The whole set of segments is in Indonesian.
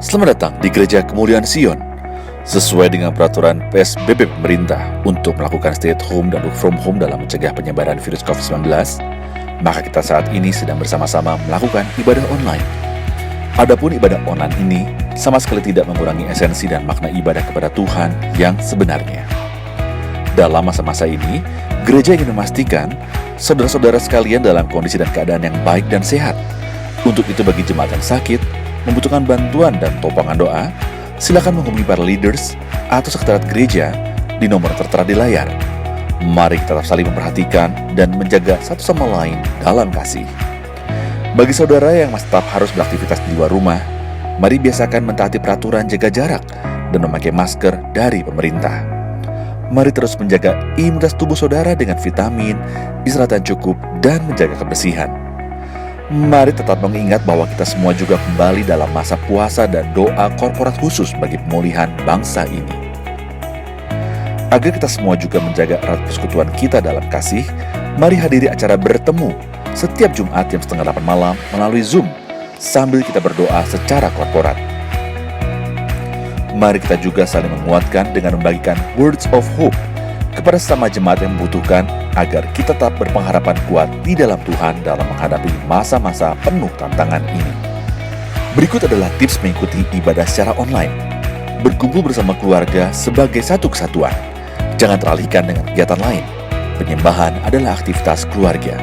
Selamat datang di Gereja Kemuliaan Sion. Sesuai dengan peraturan PSBB pemerintah untuk melakukan stay at home dan work from home dalam mencegah penyebaran virus COVID-19, maka kita saat ini sedang bersama-sama melakukan ibadah online. Adapun ibadah online ini sama sekali tidak mengurangi esensi dan makna ibadah kepada Tuhan yang sebenarnya. Dalam masa-masa ini, gereja ingin memastikan saudara-saudara sekalian dalam kondisi dan keadaan yang baik dan sehat. Untuk itu bagi jemaat yang sakit, membutuhkan bantuan dan topangan doa, silakan menghubungi para leaders atau sekretariat gereja di nomor tertera di layar. Mari kita tetap saling memperhatikan dan menjaga satu sama lain dalam kasih. Bagi saudara yang masih tetap harus beraktivitas di luar rumah, mari biasakan mentaati peraturan jaga jarak dan memakai masker dari pemerintah. Mari terus menjaga imunitas tubuh saudara dengan vitamin, istirahat yang cukup, dan menjaga kebersihan. Mari tetap mengingat bahwa kita semua juga kembali dalam masa puasa dan doa korporat khusus bagi pemulihan bangsa ini. Agar kita semua juga menjaga erat persekutuan kita dalam kasih, mari hadiri acara bertemu setiap Jumat jam 7:30 malam melalui Zoom sambil kita berdoa secara korporat. Mari kita juga saling menguatkan dengan membagikan words of hope kepada sesama jemaat yang membutuhkan agar kita tetap berpengharapan kuat di dalam Tuhan dalam menghadapi masa-masa penuh tantangan ini. Berikut adalah tips mengikuti ibadah secara online. Berkumpul bersama keluarga sebagai satu kesatuan. Jangan teralihkan dengan kegiatan lain. Penyembahan adalah aktivitas keluarga.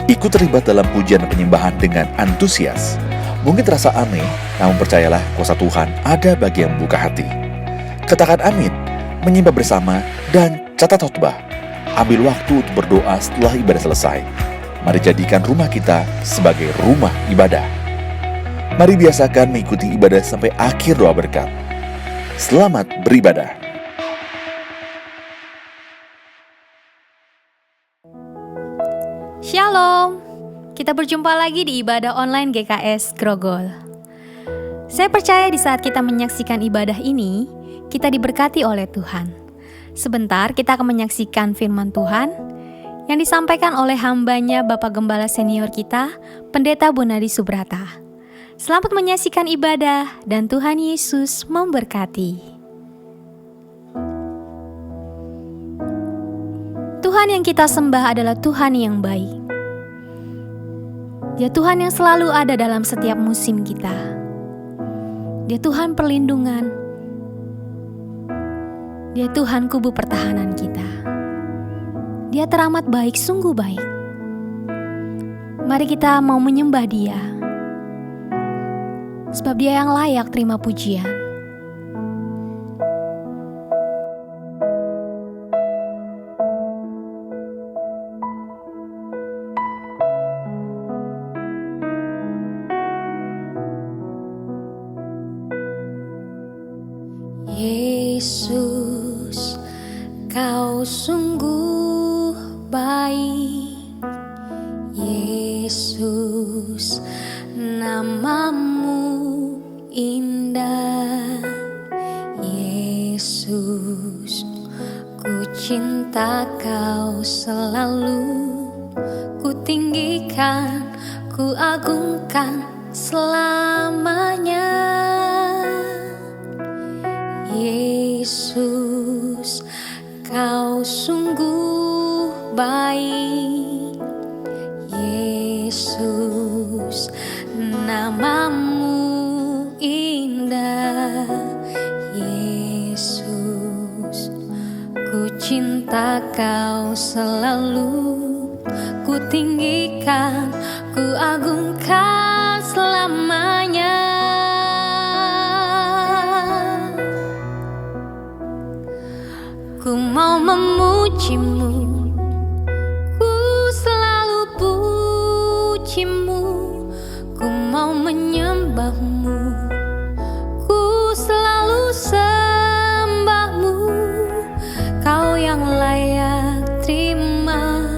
Ikut terlibat dalam pujian dan penyembahan dengan antusias. Mungkin terasa aneh, namun percayalah kuasa Tuhan ada bagi yang membuka hati. Katakan amin, menyembah bersama, dan catat khotbah. Ambil waktu untuk berdoa setelah ibadah selesai. Mari jadikan rumah kita sebagai rumah ibadah. Mari biasakan mengikuti ibadah sampai akhir doa berkat. Selamat beribadah. Shalom, kita berjumpa lagi di ibadah online GKS Grogol. Saya percaya di saat kita menyaksikan ibadah ini, kita diberkati oleh Tuhan. Sebentar kita akan menyaksikan firman Tuhan yang disampaikan oleh hambanya Bapak Gembala Senior kita, Pendeta Bunadi Subrata. Selamat menyaksikan ibadah dan Tuhan Yesus memberkati. Tuhan yang kita sembah adalah Tuhan yang baik. Dia Tuhan yang selalu ada dalam setiap musim kita. Dia Tuhan perlindungan. Dia Tuhan kubu pertahanan kita. Dia teramat baik, sungguh baik. Mari kita mau menyembah Dia, sebab Dia yang layak terima pujian. Yesus, Kau sungguh baik. Yesus, namamu indah. Yesus, ku cinta Kau selalu. Ku tinggikan, ku agungkan selamanya. Yesus, Kau sungguh baik. Yesus, namamu indah. Yesus, ku cinta Kau selalu. Ku tinggikan, ku agungkan selamanya. Ku mau memujimu, ku selalu pujimu. Ku mau menyembahmu, ku selalu sembahmu. Kau yang layak terima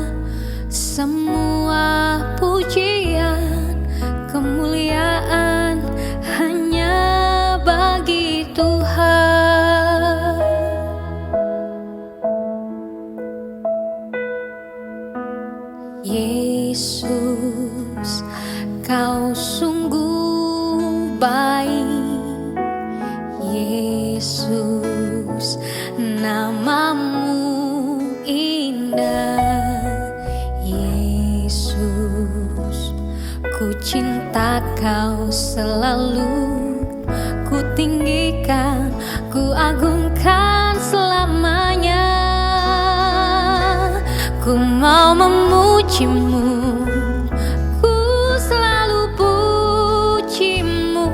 semua pujian, kemuliaan hanya bagi Tuhan. Yesus, Kau sungguh baik. Ku cinta Kau selalu, ku tinggikan, ku agungkan selamanya. Ku mau memuji-Mu, ku selalu puji-Mu,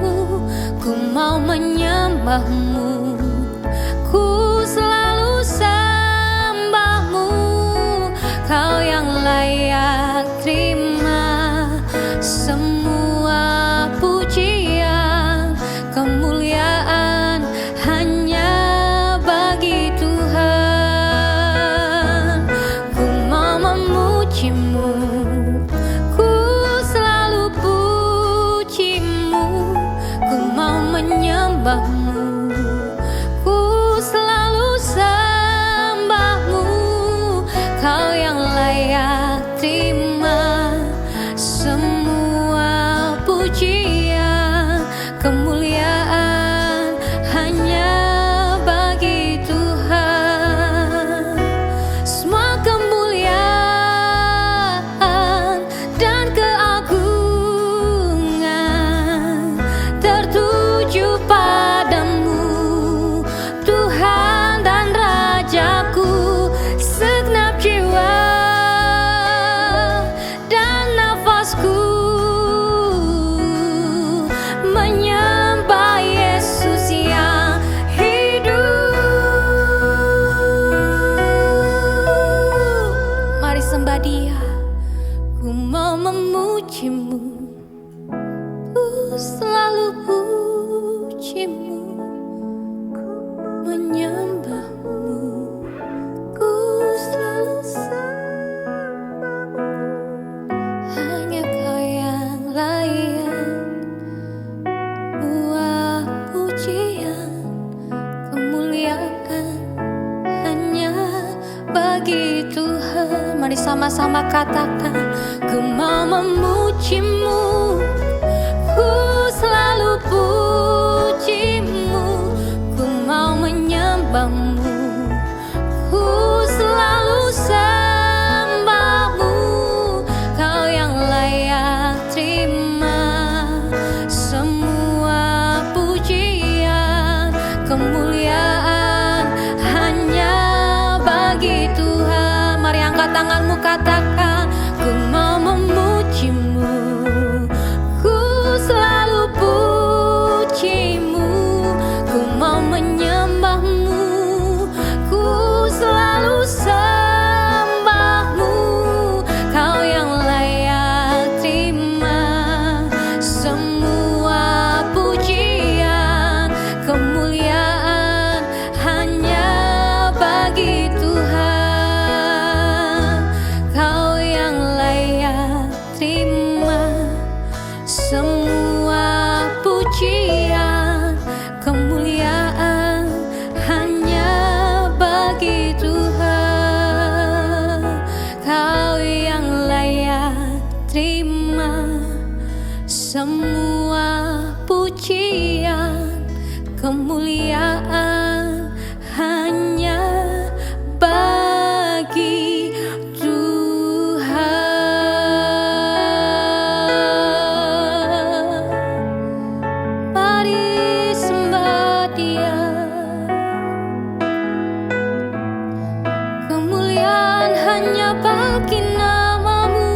ku mau menyembah-Mu, ku selalu sembah-Mu. Kau yang layak terima semua pujian, kemuliaan hanya bagi Tuhan. Ku mau memuji-Mu, ku selalu puji-Mu, ku mau menyembah-Mu, ku selalu sembah-Mu. Kau yang layak terima semua pujian, kemuliaan hanya bagi Tuhan. Semua kemuliaan dan keagungan tertuju padamu, Tuhan dan Rajaku. Segenap jiwa dan nafasku menyembah Yesus yang hidup. Mari sembah Dia. Ku mau memuji-Mu, ku selalu puji-Mu, ku menyembah-Mu, ku selalu sembah-Mu. Hanya Kau yang layak buah pujian, kemuliaan hanya bagi Tuhan. Mari sama-sama katakan, ku mau memuji-Mu, ku selalu puji-Mu, ku mau menyembah-Mu, ku selalu sembah-Mu. Kau yang layak terima semua pujian, kemuliaan hanya bagi Tuhan. Mari angkat tanganmu, katakan, ku mau memuji-Mu, ku selalu puji-Mu, ku mau menyembah-Mu, ku selalu sembah-Mu. Kau yang layak terima semua pujian, kemuliaan hanya bagi Tuhan. Kau yang layak terima semua pujian, kemuliaan hanya bagi Tuhan. Kau yang layak terima semua pujian, kemuliaan hanya bagi Tuhan. Mari sembah Dia. Kemuliaan hanya bagi nama-Mu.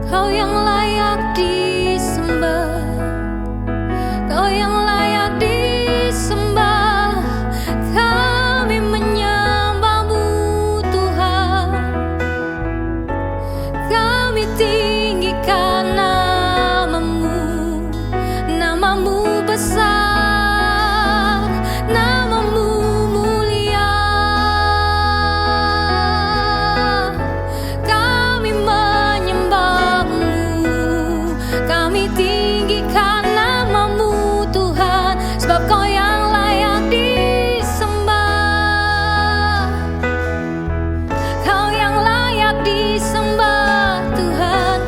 Kau yang layak disembah, Kau yang layak disembah. Kami menyembah-Mu, Tuhan. Kami tinggikan nama-Mu, nama-Mu besar, nama-Mu mulia. Kami menyembah-Mu, kami tinggikan nama-Mu, Tuhan, sebab Kau yang layak disembah. Kau yang layak disembah, Tuhan.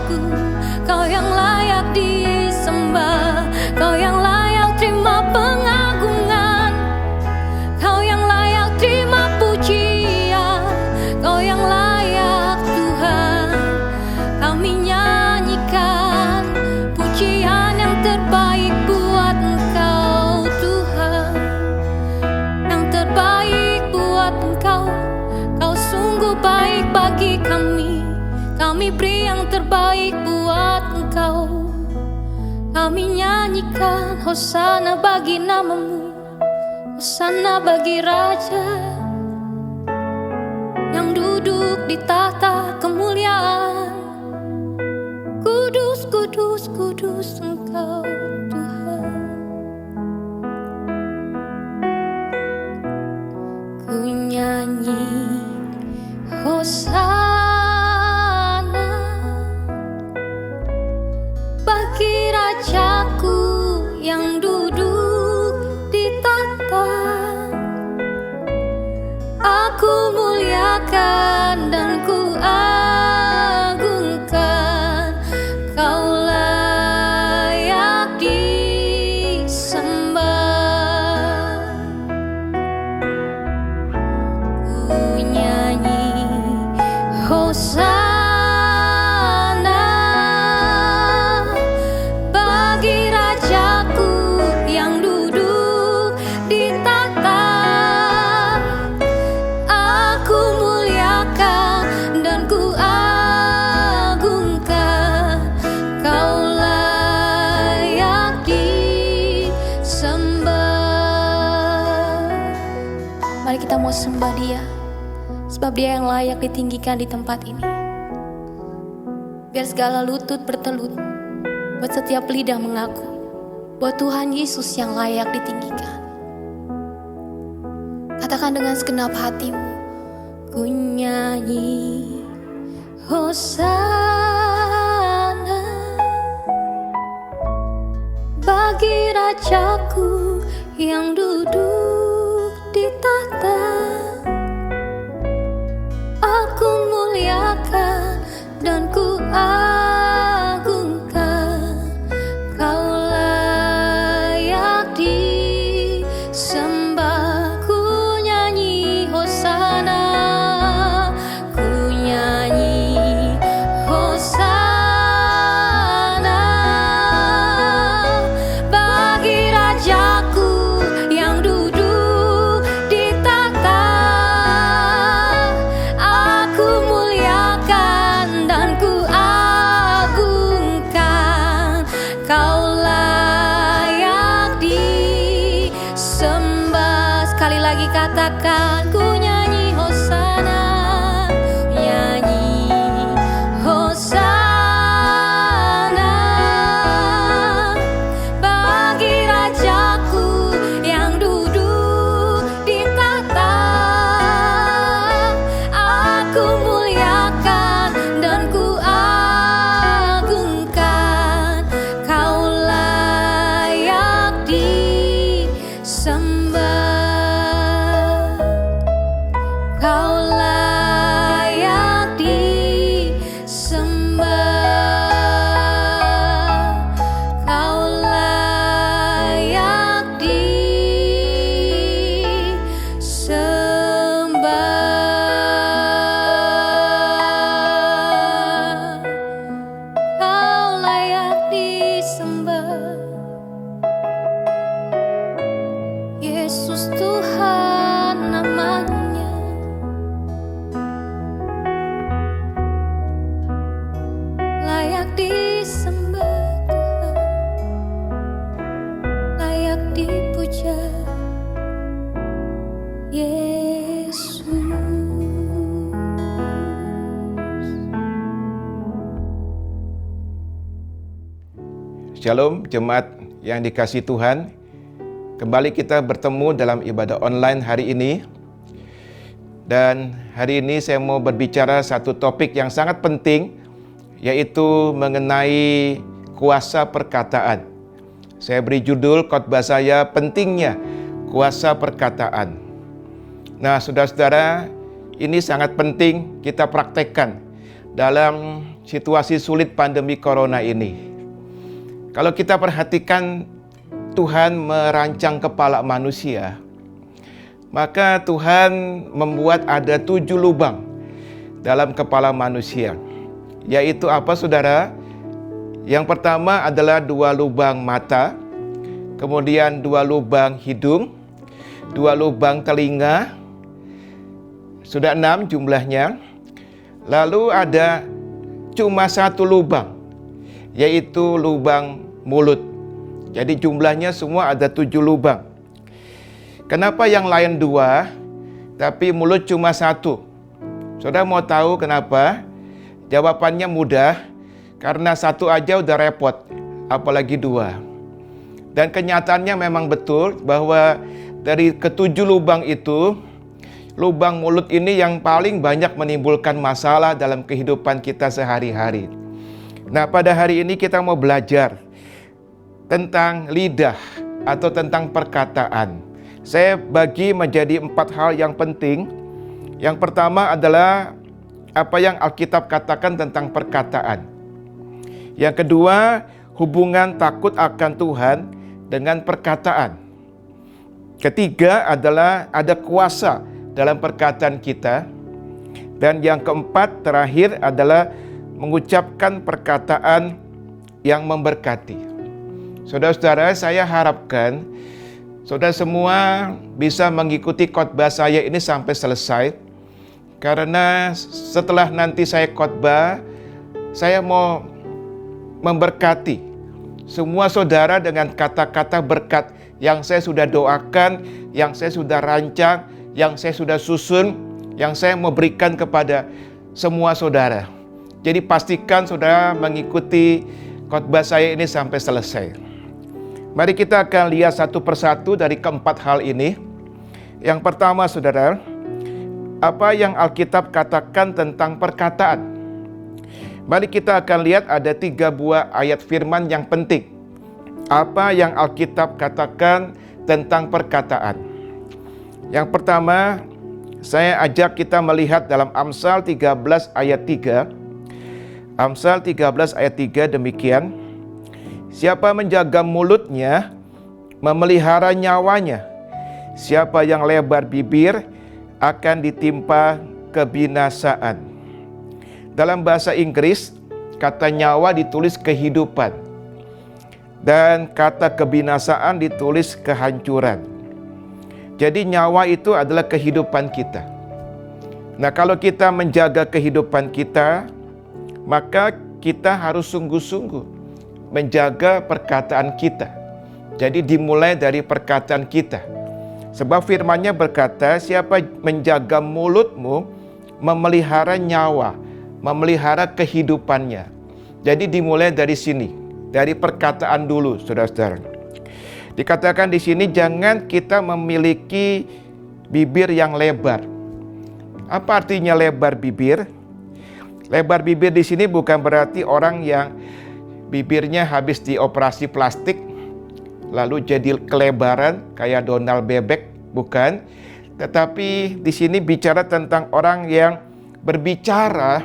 Kami beri yang terbaik buat Engkau. Kami nyanyikan Hosana bagi namamu, Hosana bagi Raja yang duduk di tahta kemuliaan. Kudus, kudus, kudus Engkau Tuhan. Ku nyanyi Hosana bagi Rajaku yang duduk di tahta. Aku muliakan dan ku agungkan, Kau layak disembah. Ku nyanyi Hosana bagi Rajaku yang duduk di tahta. Aku muliakan dan ku agungkan, Kau layak disembah. Mari kita mau sembah Dia, sebab Dia yang layak ditinggikan di tempat ini. Biar segala lutut bertelut, buat setiap lidah mengaku bahwa Tuhan Yesus yang layak ditinggikan. Katakan dengan segenap hatimu, ku nyanyi Hosana bagi Rajaku yang duduk di tahta. Aku muliakan dan ku agungkan, Kau layak disembah. Ku nyanyi Hosana, ku nyanyi Hosana bagi Rajaku yang duduk di tahta. Aku muliakan dan ku agungkan, Kau layak disembah. Sekali lagi katakan, ku nyanyi Hosana, nyanyi Hosana bagi Rajaku yang duduk di tahta. Aku muliakan dan ku agungkan, Kau layak disembah. Kau layak disembah. Kau layak disembah. Kau layak disembah. Yesus Tuhan namanya. Layak disembah Tuhan, layak dipuja Yesus. Shalom jemaat yang dikasihi Tuhan. Kembali kita bertemu dalam ibadah online hari ini. Dan hari ini saya mau berbicara satu topik yang sangat penting, yaitu mengenai kuasa perkataan. Saya beri judul khotbah saya, pentingnya kuasa perkataan. Nah, saudara-saudara, ini sangat penting kita praktekkan dalam situasi sulit pandemi corona ini. Kalau kita perhatikan, Tuhan merancang kepala manusia, maka Tuhan membuat ada 7 lubang dalam kepala manusia. Yaitu apa, saudara? Yang pertama adalah 2 lubang mata, kemudian 2 lubang hidung, 2 lubang telinga, sudah 6 jumlahnya. Lalu ada cuma satu lubang, yaitu lubang mulut. Jadi jumlahnya semua ada 7 lubang. Kenapa yang lain 2, tapi mulut cuma 1? Saudara mau tahu kenapa? Jawabannya mudah, karena 1 aja udah repot, apalagi 2. Dan kenyataannya memang betul bahwa dari ke-7 lubang itu, lubang mulut ini yang paling banyak menimbulkan masalah dalam kehidupan kita sehari-hari. Nah, pada hari ini kita mau belajar tentang lidah atau tentang perkataan. Saya bagi menjadi 4 hal yang penting. Yang pertama adalah apa yang Alkitab katakan tentang perkataan. Yang kedua, hubungan takut akan Tuhan dengan perkataan. Ketiga adalah ada kuasa dalam perkataan kita. Dan yang keempat terakhir adalah mengucapkan perkataan yang memberkati. Saudara-saudara, saya harapkan saudara semua bisa mengikuti khotbah saya ini sampai selesai. Karena setelah nanti saya khotbah, saya mau memberkati semua saudara dengan kata-kata berkat yang saya sudah doakan, yang saya sudah rancang, yang saya sudah susun, yang saya mau berikan kepada semua saudara. Jadi pastikan saudara mengikuti khotbah saya ini sampai selesai. Mari kita akan lihat satu persatu dari keempat hal ini. Yang pertama saudara, apa yang Alkitab katakan tentang perkataan. Mari kita akan lihat ada 3 buah ayat firman yang penting. Apa yang Alkitab katakan tentang perkataan. Yang pertama, saya ajak kita melihat dalam Amsal 13 ayat 3. Amsal 13 ayat 3 demikian. Siapa menjaga mulutnya, memelihara nyawanya. Siapa yang lebar bibir, akan ditimpa kebinasaan. Dalam bahasa Inggris, kata nyawa ditulis kehidupan. Dan kata kebinasaan ditulis kehancuran. Jadi nyawa itu adalah kehidupan kita. Nah, kalau kita menjaga kehidupan kita, maka kita harus sungguh-sungguh menjaga perkataan kita. Jadi dimulai dari perkataan kita. Sebab firman-Nya berkata, siapa menjaga mulutmu, memelihara nyawa, memelihara kehidupannya. Jadi dimulai dari sini, dari perkataan dulu, saudara-saudara. Dikatakan di sini jangan kita memiliki bibir yang lebar. Apa artinya lebar bibir? Lebar bibir di sini bukan berarti orang yang bibirnya habis dioperasi plastik lalu jadi kelebaran kayak Donald Bebek, bukan. Tetapi di sini bicara tentang orang yang berbicara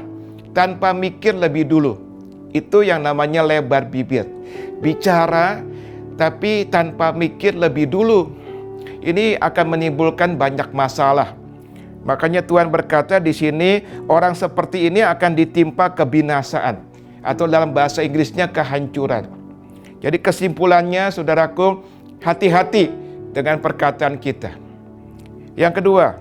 tanpa mikir lebih dulu. Itu yang namanya lebar bibir. Bicara tapi tanpa mikir lebih dulu. Ini akan menimbulkan banyak masalah. Makanya Tuhan berkata di sini orang seperti ini akan ditimpa kebinasaan. Atau dalam bahasa Inggrisnya kehancuran. Jadi kesimpulannya saudaraku, hati-hati dengan perkataan kita. Yang kedua,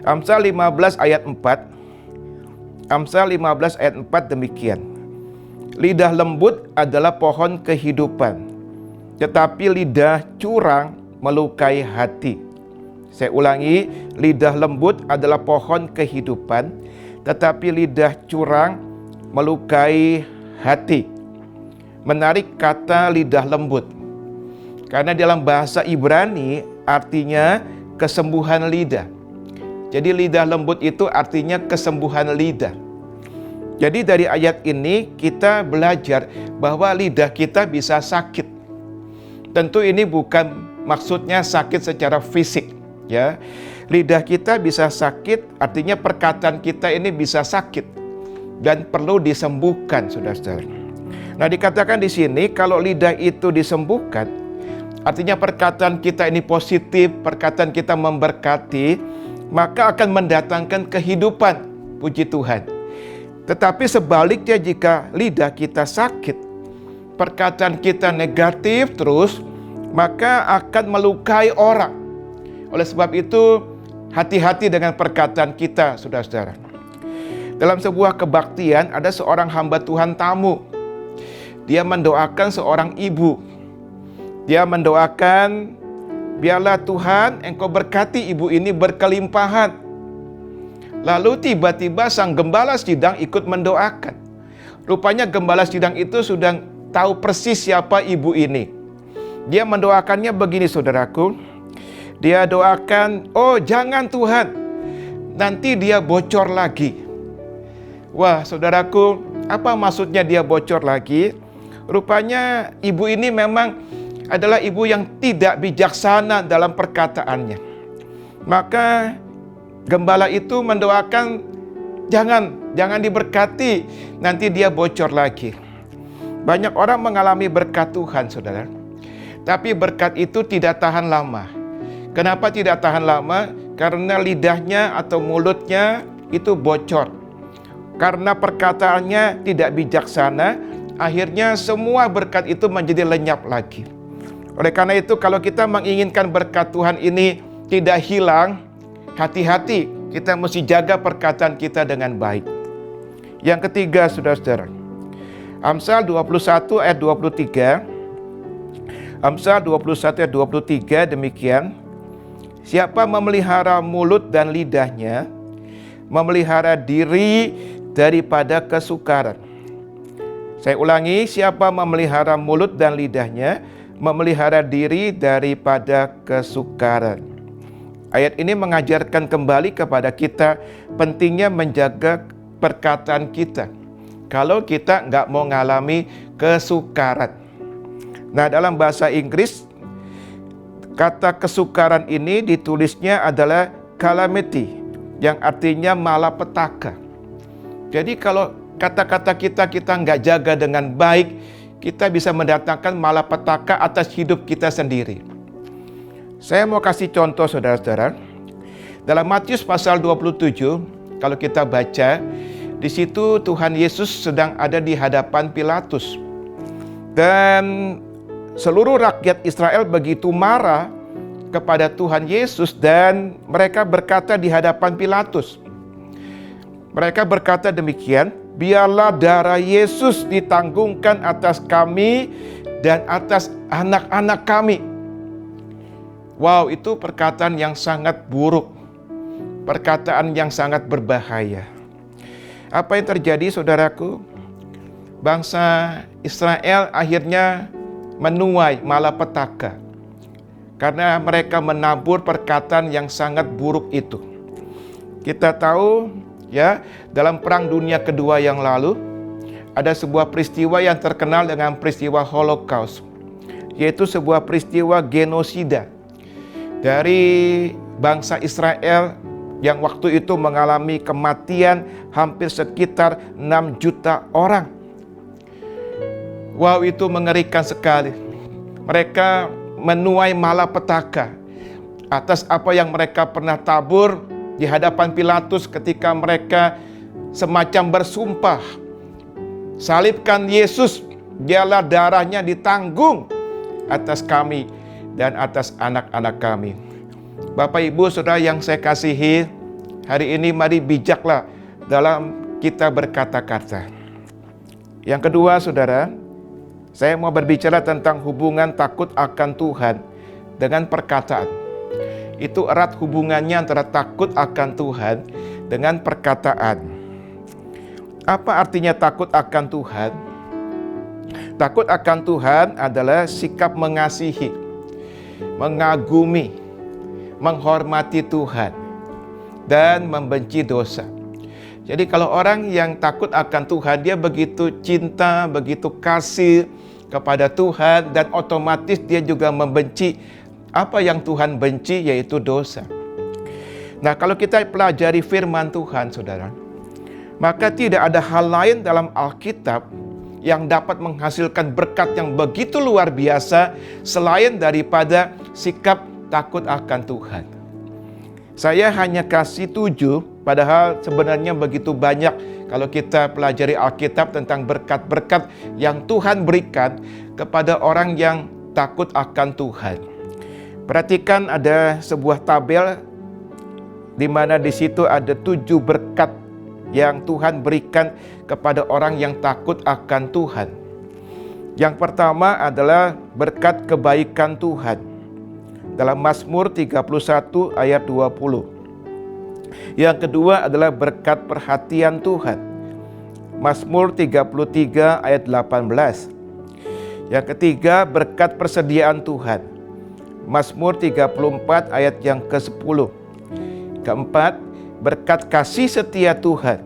Amsal 15 ayat 4. Amsal 15 ayat 4 demikian. Lidah lembut adalah pohon kehidupan, tetapi lidah curang melukai hati. Saya ulangi, lidah lembut adalah pohon kehidupan, tetapi lidah curang melukai hati. Menarik kata lidah lembut. Karena dalam bahasa Ibrani artinya kesembuhan lidah. Jadi lidah lembut itu artinya kesembuhan lidah. Jadi dari ayat ini kita belajar bahwa lidah kita bisa sakit. Tentu ini bukan maksudnya sakit secara fisik, ya. Lidah kita bisa sakit, artinya perkataan kita ini bisa sakit dan perlu disembuhkan, saudara-saudara. Nah, dikatakan di sini kalau lidah itu disembuhkan, artinya perkataan kita ini positif, perkataan kita memberkati, maka akan mendatangkan kehidupan, puji Tuhan. Tetapi sebaliknya jika lidah kita sakit, perkataan kita negatif terus, maka akan melukai orang. Oleh sebab itu, hati-hati dengan perkataan kita, saudara-saudara. Dalam sebuah kebaktian ada seorang hamba Tuhan tamu. Dia mendoakan seorang ibu. Dia mendoakan, biarlah Tuhan Engkau berkati ibu ini berkelimpahan. Lalu tiba-tiba sang gembala sidang ikut mendoakan. Rupanya gembala sidang itu sudah tahu persis siapa ibu ini. Dia mendoakannya begini, saudaraku. Dia doakan, oh jangan Tuhan, nanti dia bocor lagi. Wah, saudaraku, apa maksudnya dia bocor lagi? Rupanya ibu ini memang adalah ibu yang tidak bijaksana dalam perkataannya. Maka gembala itu mendoakan, jangan diberkati, nanti dia bocor lagi. Banyak orang mengalami berkat Tuhan, saudara. Tapi berkat itu tidak tahan lama. Kenapa tidak tahan lama? Karena lidahnya atau mulutnya itu bocor. Karena perkataannya tidak bijaksana, akhirnya semua berkat itu menjadi lenyap lagi. Oleh karena itu, kalau kita menginginkan berkat Tuhan ini tidak hilang, hati-hati, kita mesti jaga perkataan kita dengan baik. Yang ketiga, saudara-saudara, Amsal 21 ayat 23. Amsal 21 ayat 23 demikian. Siapa memelihara mulut dan lidahnya, memelihara diri daripada kesukaran. Saya ulangi, siapa memelihara mulut dan lidahnya, memelihara diri daripada kesukaran. Ayat ini mengajarkan kembali kepada kita pentingnya menjaga perkataan kita. Kalau kita nggak mau mengalami kesukaran. Nah, dalam bahasa Inggris, kata kesukaran ini ditulisnya adalah calamity, yang artinya malapetaka. Jadi kalau kata-kata kita nggak jaga dengan baik, kita bisa mendatangkan malapetaka atas hidup kita sendiri. Saya mau kasih contoh, saudara-saudara. Dalam Matius pasal 27, kalau kita baca, di situ Tuhan Yesus sedang ada di hadapan Pilatus. Dan seluruh rakyat Israel begitu marah kepada Tuhan Yesus dan mereka berkata di hadapan Pilatus. Mereka berkata demikian, biarlah darah Yesus ditanggungkan atas kami dan atas anak-anak kami. Wow, itu perkataan yang sangat buruk. Perkataan yang sangat berbahaya. Apa yang terjadi, saudaraku? Bangsa Israel akhirnya menuai malapetaka karena mereka menabur perkataan yang sangat buruk itu. Kita tahu ya, dalam Perang Dunia Kedua yang lalu ada sebuah peristiwa yang terkenal dengan peristiwa Holocaust, yaitu sebuah peristiwa genosida dari bangsa Israel yang waktu itu mengalami kematian hampir sekitar 6 juta orang. Wow, itu mengerikan sekali. Mereka menuai malapetaka atas apa yang mereka pernah tabur di hadapan Pilatus ketika mereka semacam bersumpah, salibkan Yesus, biarlah darahnya ditanggung atas kami dan atas anak-anak kami. Bapak, Ibu, Saudara yang saya kasihi, hari ini mari bijaklah dalam kita berkata-kata. Yang kedua, Saudara, saya mau berbicara tentang hubungan takut akan Tuhan dengan perkataan. Itu erat hubungannya antara takut akan Tuhan dengan perkataan. Apa artinya takut akan Tuhan? Takut akan Tuhan adalah sikap mengasihi, mengagumi, menghormati Tuhan, dan membenci dosa. Jadi kalau orang yang takut akan Tuhan, dia begitu cinta, begitu kasih kepada Tuhan, dan otomatis dia juga membenci apa yang Tuhan benci, yaitu dosa. Nah, kalau kita pelajari firman Tuhan, saudara, maka tidak ada hal lain dalam Alkitab yang dapat menghasilkan berkat yang begitu luar biasa selain daripada sikap takut akan Tuhan. Saya hanya kasih 7, padahal sebenarnya begitu banyak kalau kita pelajari Alkitab tentang berkat-berkat yang Tuhan berikan kepada orang yang takut akan Tuhan. Perhatikan, ada sebuah tabel di mana di situ ada 7 berkat yang Tuhan berikan kepada orang yang takut akan Tuhan. Yang pertama adalah berkat kebaikan Tuhan. Dalam Mazmur 31 ayat 20. Yang kedua adalah berkat perhatian Tuhan. Mazmur 33 ayat 18. Yang ketiga, berkat persediaan Tuhan. Mazmur 34 ayat yang ke-10. Keempat, berkat kasih setia Tuhan.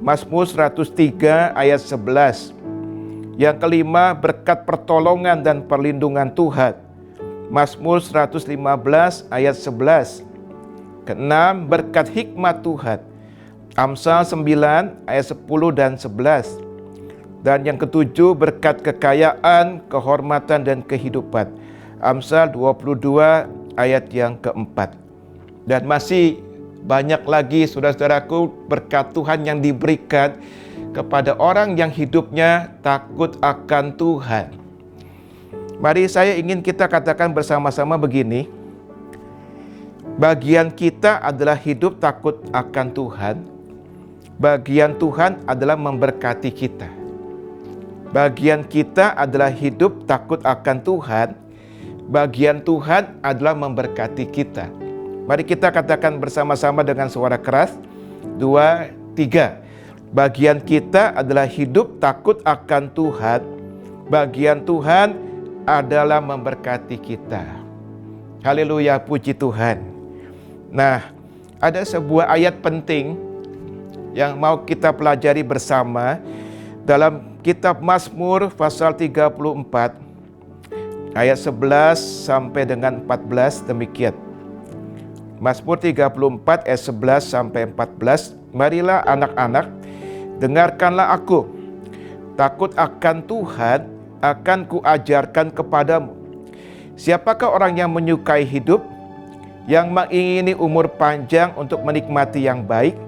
Mazmur 103 ayat 11. Yang kelima, berkat pertolongan dan perlindungan Tuhan. Mazmur 115 ayat 11. Keenam, berkat hikmat Tuhan. Amsal 9 ayat 10 dan 11. Dan yang ketujuh, berkat kekayaan, kehormatan dan kehidupan. Amsal 22 ayat yang keempat. Dan masih banyak lagi saudara-saudaraku berkat Tuhan yang diberikan kepada orang yang hidupnya takut akan Tuhan. Mari saya ingin kita katakan bersama-sama begini. Bagian kita adalah hidup takut akan Tuhan. Bagian Tuhan adalah memberkati kita. Bagian kita adalah hidup takut akan Tuhan. Bagian Tuhan adalah memberkati kita. Mari kita katakan bersama-sama dengan suara keras. 2, 3. Bagian kita adalah hidup takut akan Tuhan. Bagian Tuhan adalah memberkati kita. Haleluya, puji Tuhan. Nah, ada sebuah ayat penting yang mau kita pelajari bersama dalam kitab Mazmur pasal 34 ayat 11 sampai dengan 14 demikian. Mazmur 34 ayat 11 sampai 14. Marilah anak-anak, dengarkanlah aku. Takut akan Tuhan akan kuajarkan kepadamu. Siapakah orang yang menyukai hidup, yang mengingini umur panjang untuk menikmati yang baik?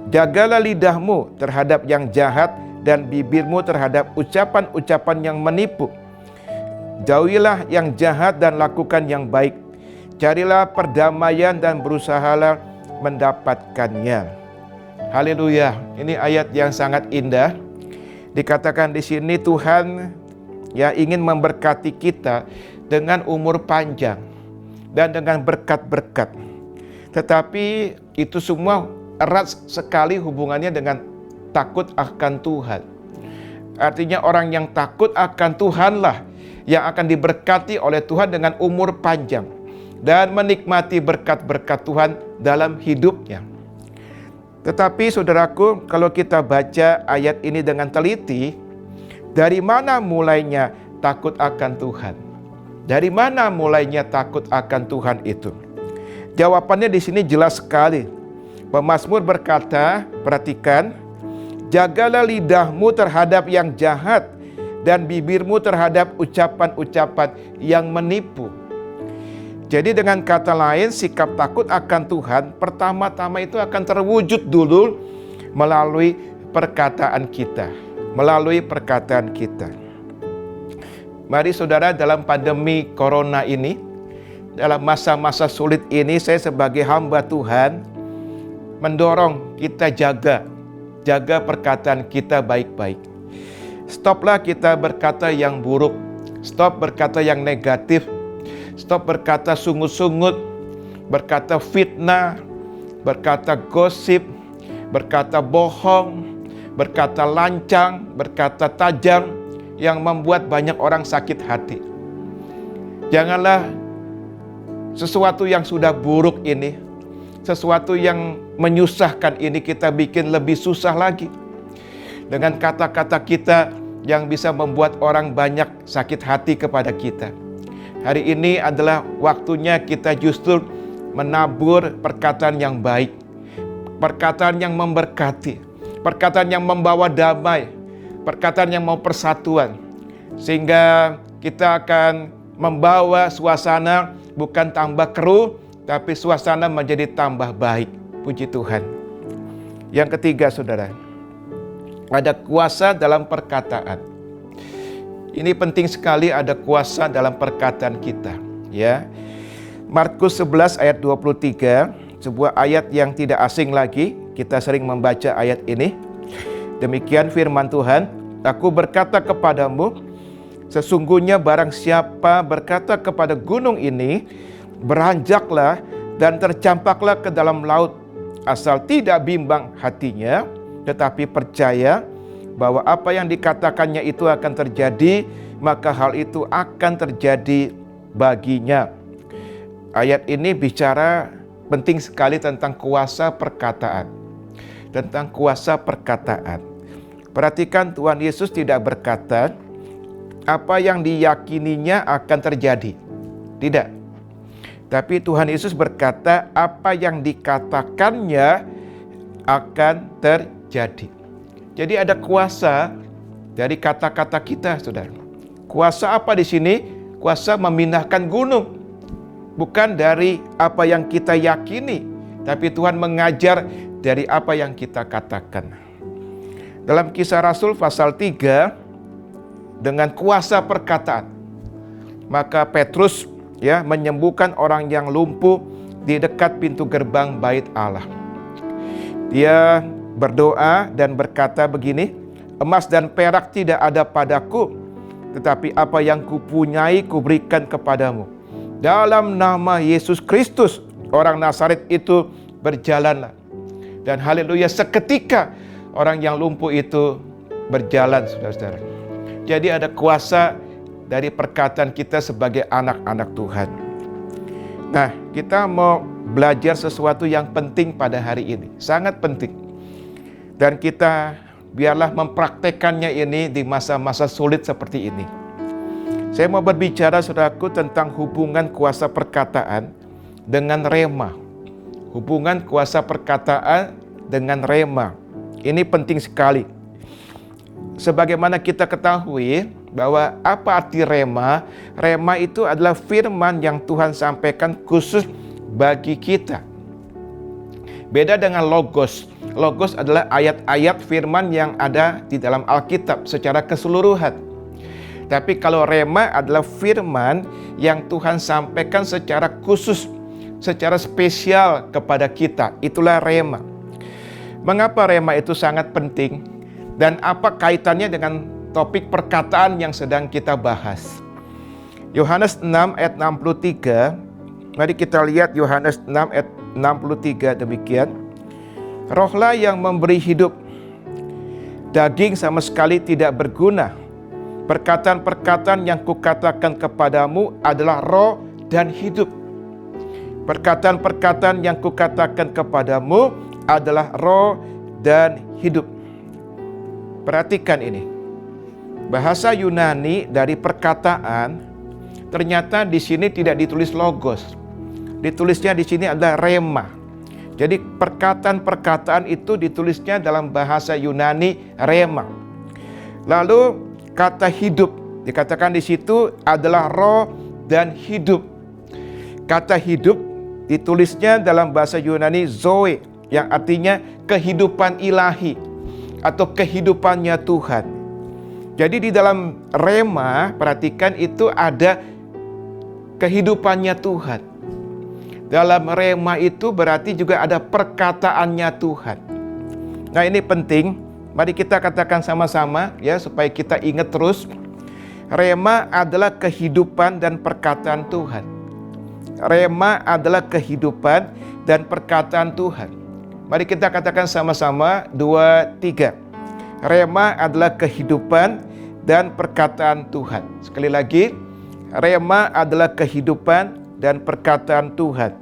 Jagalah lidahmu terhadap yang jahat dan bibirmu terhadap ucapan-ucapan yang menipu. Jauhilah yang jahat dan lakukan yang baik. Carilah perdamaian dan berusahalah mendapatkannya. Haleluya. Ini ayat yang sangat indah. Dikatakan di sini Tuhan yang ingin memberkati kita dengan umur panjang dan dengan berkat-berkat. Tetapi itu semua erat sekali hubungannya dengan takut akan Tuhan. Artinya orang yang takut akan Tuhanlah yang akan diberkati oleh Tuhan dengan umur panjang dan menikmati berkat-berkat Tuhan dalam hidupnya. Tetapi saudaraku, kalau kita baca ayat ini dengan teliti, dari mana mulainya takut akan Tuhan? Dari mana mulainya takut akan Tuhan itu? Jawabannya di sini jelas sekali. Pemazmur berkata, perhatikan, jagalah lidahmu terhadap yang jahat dan bibirmu terhadap ucapan-ucapan yang menipu. Jadi dengan kata lain, sikap takut akan Tuhan pertama-tama itu akan terwujud dulu melalui perkataan kita. Melalui perkataan kita. Mari saudara, dalam pandemi corona ini, dalam masa-masa sulit ini, saya sebagai hamba Tuhan mendorong kita jaga perkataan kita baik-baik. Stoplah kita berkata yang buruk, stop berkata yang negatif, stop berkata sungut-sungut, berkata fitnah, berkata gosip, berkata bohong, berkata lancang, berkata tajam yang membuat banyak orang sakit hati. Janganlah sesuatu yang sudah buruk ini, sesuatu yang menyusahkan ini kita bikin lebih susah lagi. Dengan kata-kata kita yang bisa membuat orang banyak sakit hati kepada kita. Hari ini adalah waktunya kita justru menabur perkataan yang baik, perkataan yang memberkati, perkataan yang membawa damai, perkataan yang mau persatuan, sehingga kita akan membawa suasana bukan tambah keruh, tapi suasana menjadi tambah baik. Puji Tuhan. Yang ketiga, saudara, ada kuasa dalam perkataan. Ini penting sekali, ada kuasa dalam perkataan kita, ya. Markus 11 ayat 23, sebuah ayat yang tidak asing lagi. Kita sering membaca ayat ini. Demikian firman Tuhan, aku berkata kepadamu, sesungguhnya barang siapa berkata kepada gunung ini, beranjaklah dan tercampaklah ke dalam laut, asal tidak bimbang hatinya, tetapi percaya bahwa apa yang dikatakannya itu akan terjadi, maka hal itu akan terjadi baginya. Ayat ini bicara penting sekali tentang kuasa perkataan. Tentang kuasa perkataan. Perhatikan, Tuhan Yesus tidak berkata apa yang diyakininya akan terjadi. Tidak. Tapi Tuhan Yesus berkata apa yang dikatakannya akan terjadi. Jadi ada kuasa dari kata-kata kita, saudara. Kuasa apa di sini? Kuasa memindahkan gunung. Bukan dari apa yang kita yakini, tapi Tuhan mengajar dari apa yang kita katakan. Dalam Kisah Rasul pasal 3, dengan kuasa perkataan, maka Petrus menyembuhkan orang yang lumpuh di dekat pintu gerbang bait Allah. Dia berdoa dan berkata begini, emas dan perak tidak ada padaku, tetapi apa yang kupunyai kuberikan kepadamu. Dalam nama Yesus Kristus, orang Nazaret itu berjalanlah. Dan haleluya, seketika orang yang lumpuh itu berjalan, saudara-saudara. Jadi ada kuasa dari perkataan kita sebagai anak-anak Tuhan. Nah, kita mau belajar sesuatu yang penting pada hari ini. Sangat penting. Dan kita biarlah mempraktekannya ini di masa-masa sulit seperti ini. Saya mau berbicara, saudaraku, tentang hubungan kuasa perkataan dengan rema. Hubungan kuasa perkataan dengan rema. Ini penting sekali. Sebagaimana kita ketahui bahwa apa arti rema? Rema itu adalah firman yang Tuhan sampaikan khusus bagi kita. Beda dengan logos. Logos adalah ayat-ayat firman yang ada di dalam Alkitab secara keseluruhan. Tapi kalau rema adalah firman yang Tuhan sampaikan secara khusus, secara spesial kepada kita. Itulah rema. Mengapa rema itu sangat penting? Dan apa kaitannya dengan topik perkataan yang sedang kita bahas? Yohanes 6 ayat 63. Mari kita lihat Yohanes 6 ayat 63 demikian. Rohlah yang memberi hidup. Daging sama sekali tidak berguna. Perkataan-perkataan yang kukatakan kepadamu adalah roh dan hidup. Perkataan-perkataan yang kukatakan kepadamu adalah roh dan hidup. Perhatikan ini. Bahasa Yunani dari perkataan ternyata di sini tidak ditulis logos. Ditulisnya di sini adalah rema. Jadi perkataan-perkataan itu ditulisnya dalam bahasa Yunani rema. Lalu kata hidup dikatakan di situ adalah roh dan hidup. Kata hidup ditulisnya dalam bahasa Yunani zoe, yang artinya kehidupan ilahi atau kehidupannya Tuhan. Jadi di dalam rema, perhatikan itu ada kehidupannya Tuhan. Dalam rema itu berarti juga ada perkataannya Tuhan. Nah, ini penting. Mari kita katakan sama-sama ya supaya kita ingat terus. Rema adalah kehidupan dan perkataan Tuhan. Rema adalah kehidupan dan perkataan Tuhan. Mari kita katakan sama-sama 2, 3. Rema adalah kehidupan dan perkataan Tuhan. Sekali lagi, rema adalah kehidupan dan perkataan Tuhan.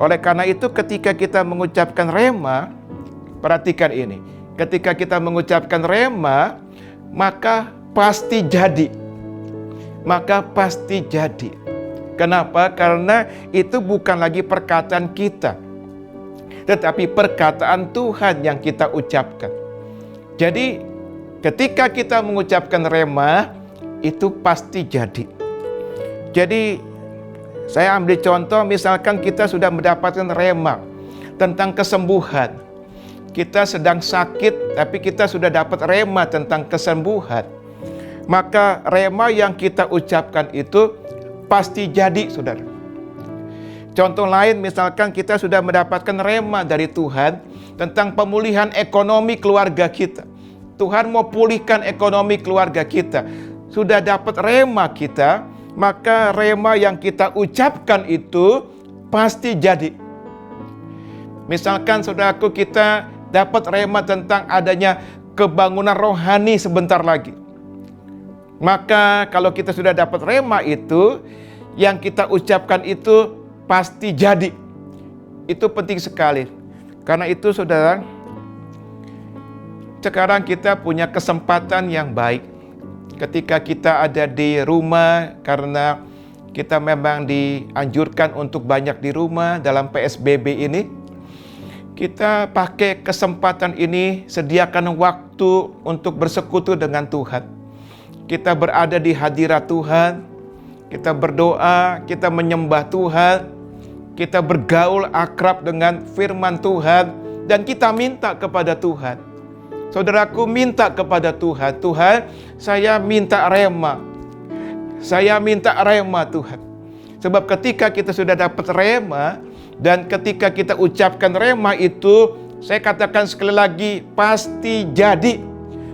Oleh karena itu ketika kita mengucapkan rema, perhatikan ini. Ketika kita mengucapkan rema, maka pasti jadi. Maka pasti jadi. Kenapa? Karena itu bukan lagi perkataan kita, tetapi perkataan Tuhan yang kita ucapkan. Jadi ketika kita mengucapkan rema, itu pasti jadi. Jadi saya ambil contoh, misalkan kita sudah mendapatkan rema tentang kesembuhan. Kita sedang sakit, tapi kita sudah dapat rema tentang kesembuhan. Maka rema yang kita ucapkan itu pasti jadi, saudara. Contoh lain, misalkan kita sudah mendapatkan rema dari Tuhan tentang pemulihan ekonomi keluarga kita. Tuhan mau pulihkan ekonomi keluarga kita. Sudah dapat rema kita, maka rema yang kita ucapkan itu pasti jadi. Misalkan saudaraku, kita dapat rema tentang adanya kebangunan rohani sebentar lagi. Maka kalau kita sudah dapat rema itu, yang kita ucapkan itu pasti jadi. Itu penting sekali. Karena itu saudara, sekarang kita punya kesempatan yang baik. Ketika kita ada di rumah, karena kita memang dianjurkan untuk banyak di rumah dalam PSBB ini, kita pakai kesempatan ini, sediakan waktu untuk bersekutu dengan Tuhan. Kita berada di hadirat Tuhan, kita berdoa, kita menyembah Tuhan, kita bergaul akrab dengan firman Tuhan, dan kita minta kepada Tuhan. Saudaraku, minta kepada Tuhan, Tuhan, saya minta rema. Saya minta rema Tuhan. Sebab ketika kita sudah dapat rema, dan ketika kita ucapkan rema itu, saya katakan sekali lagi, pasti jadi.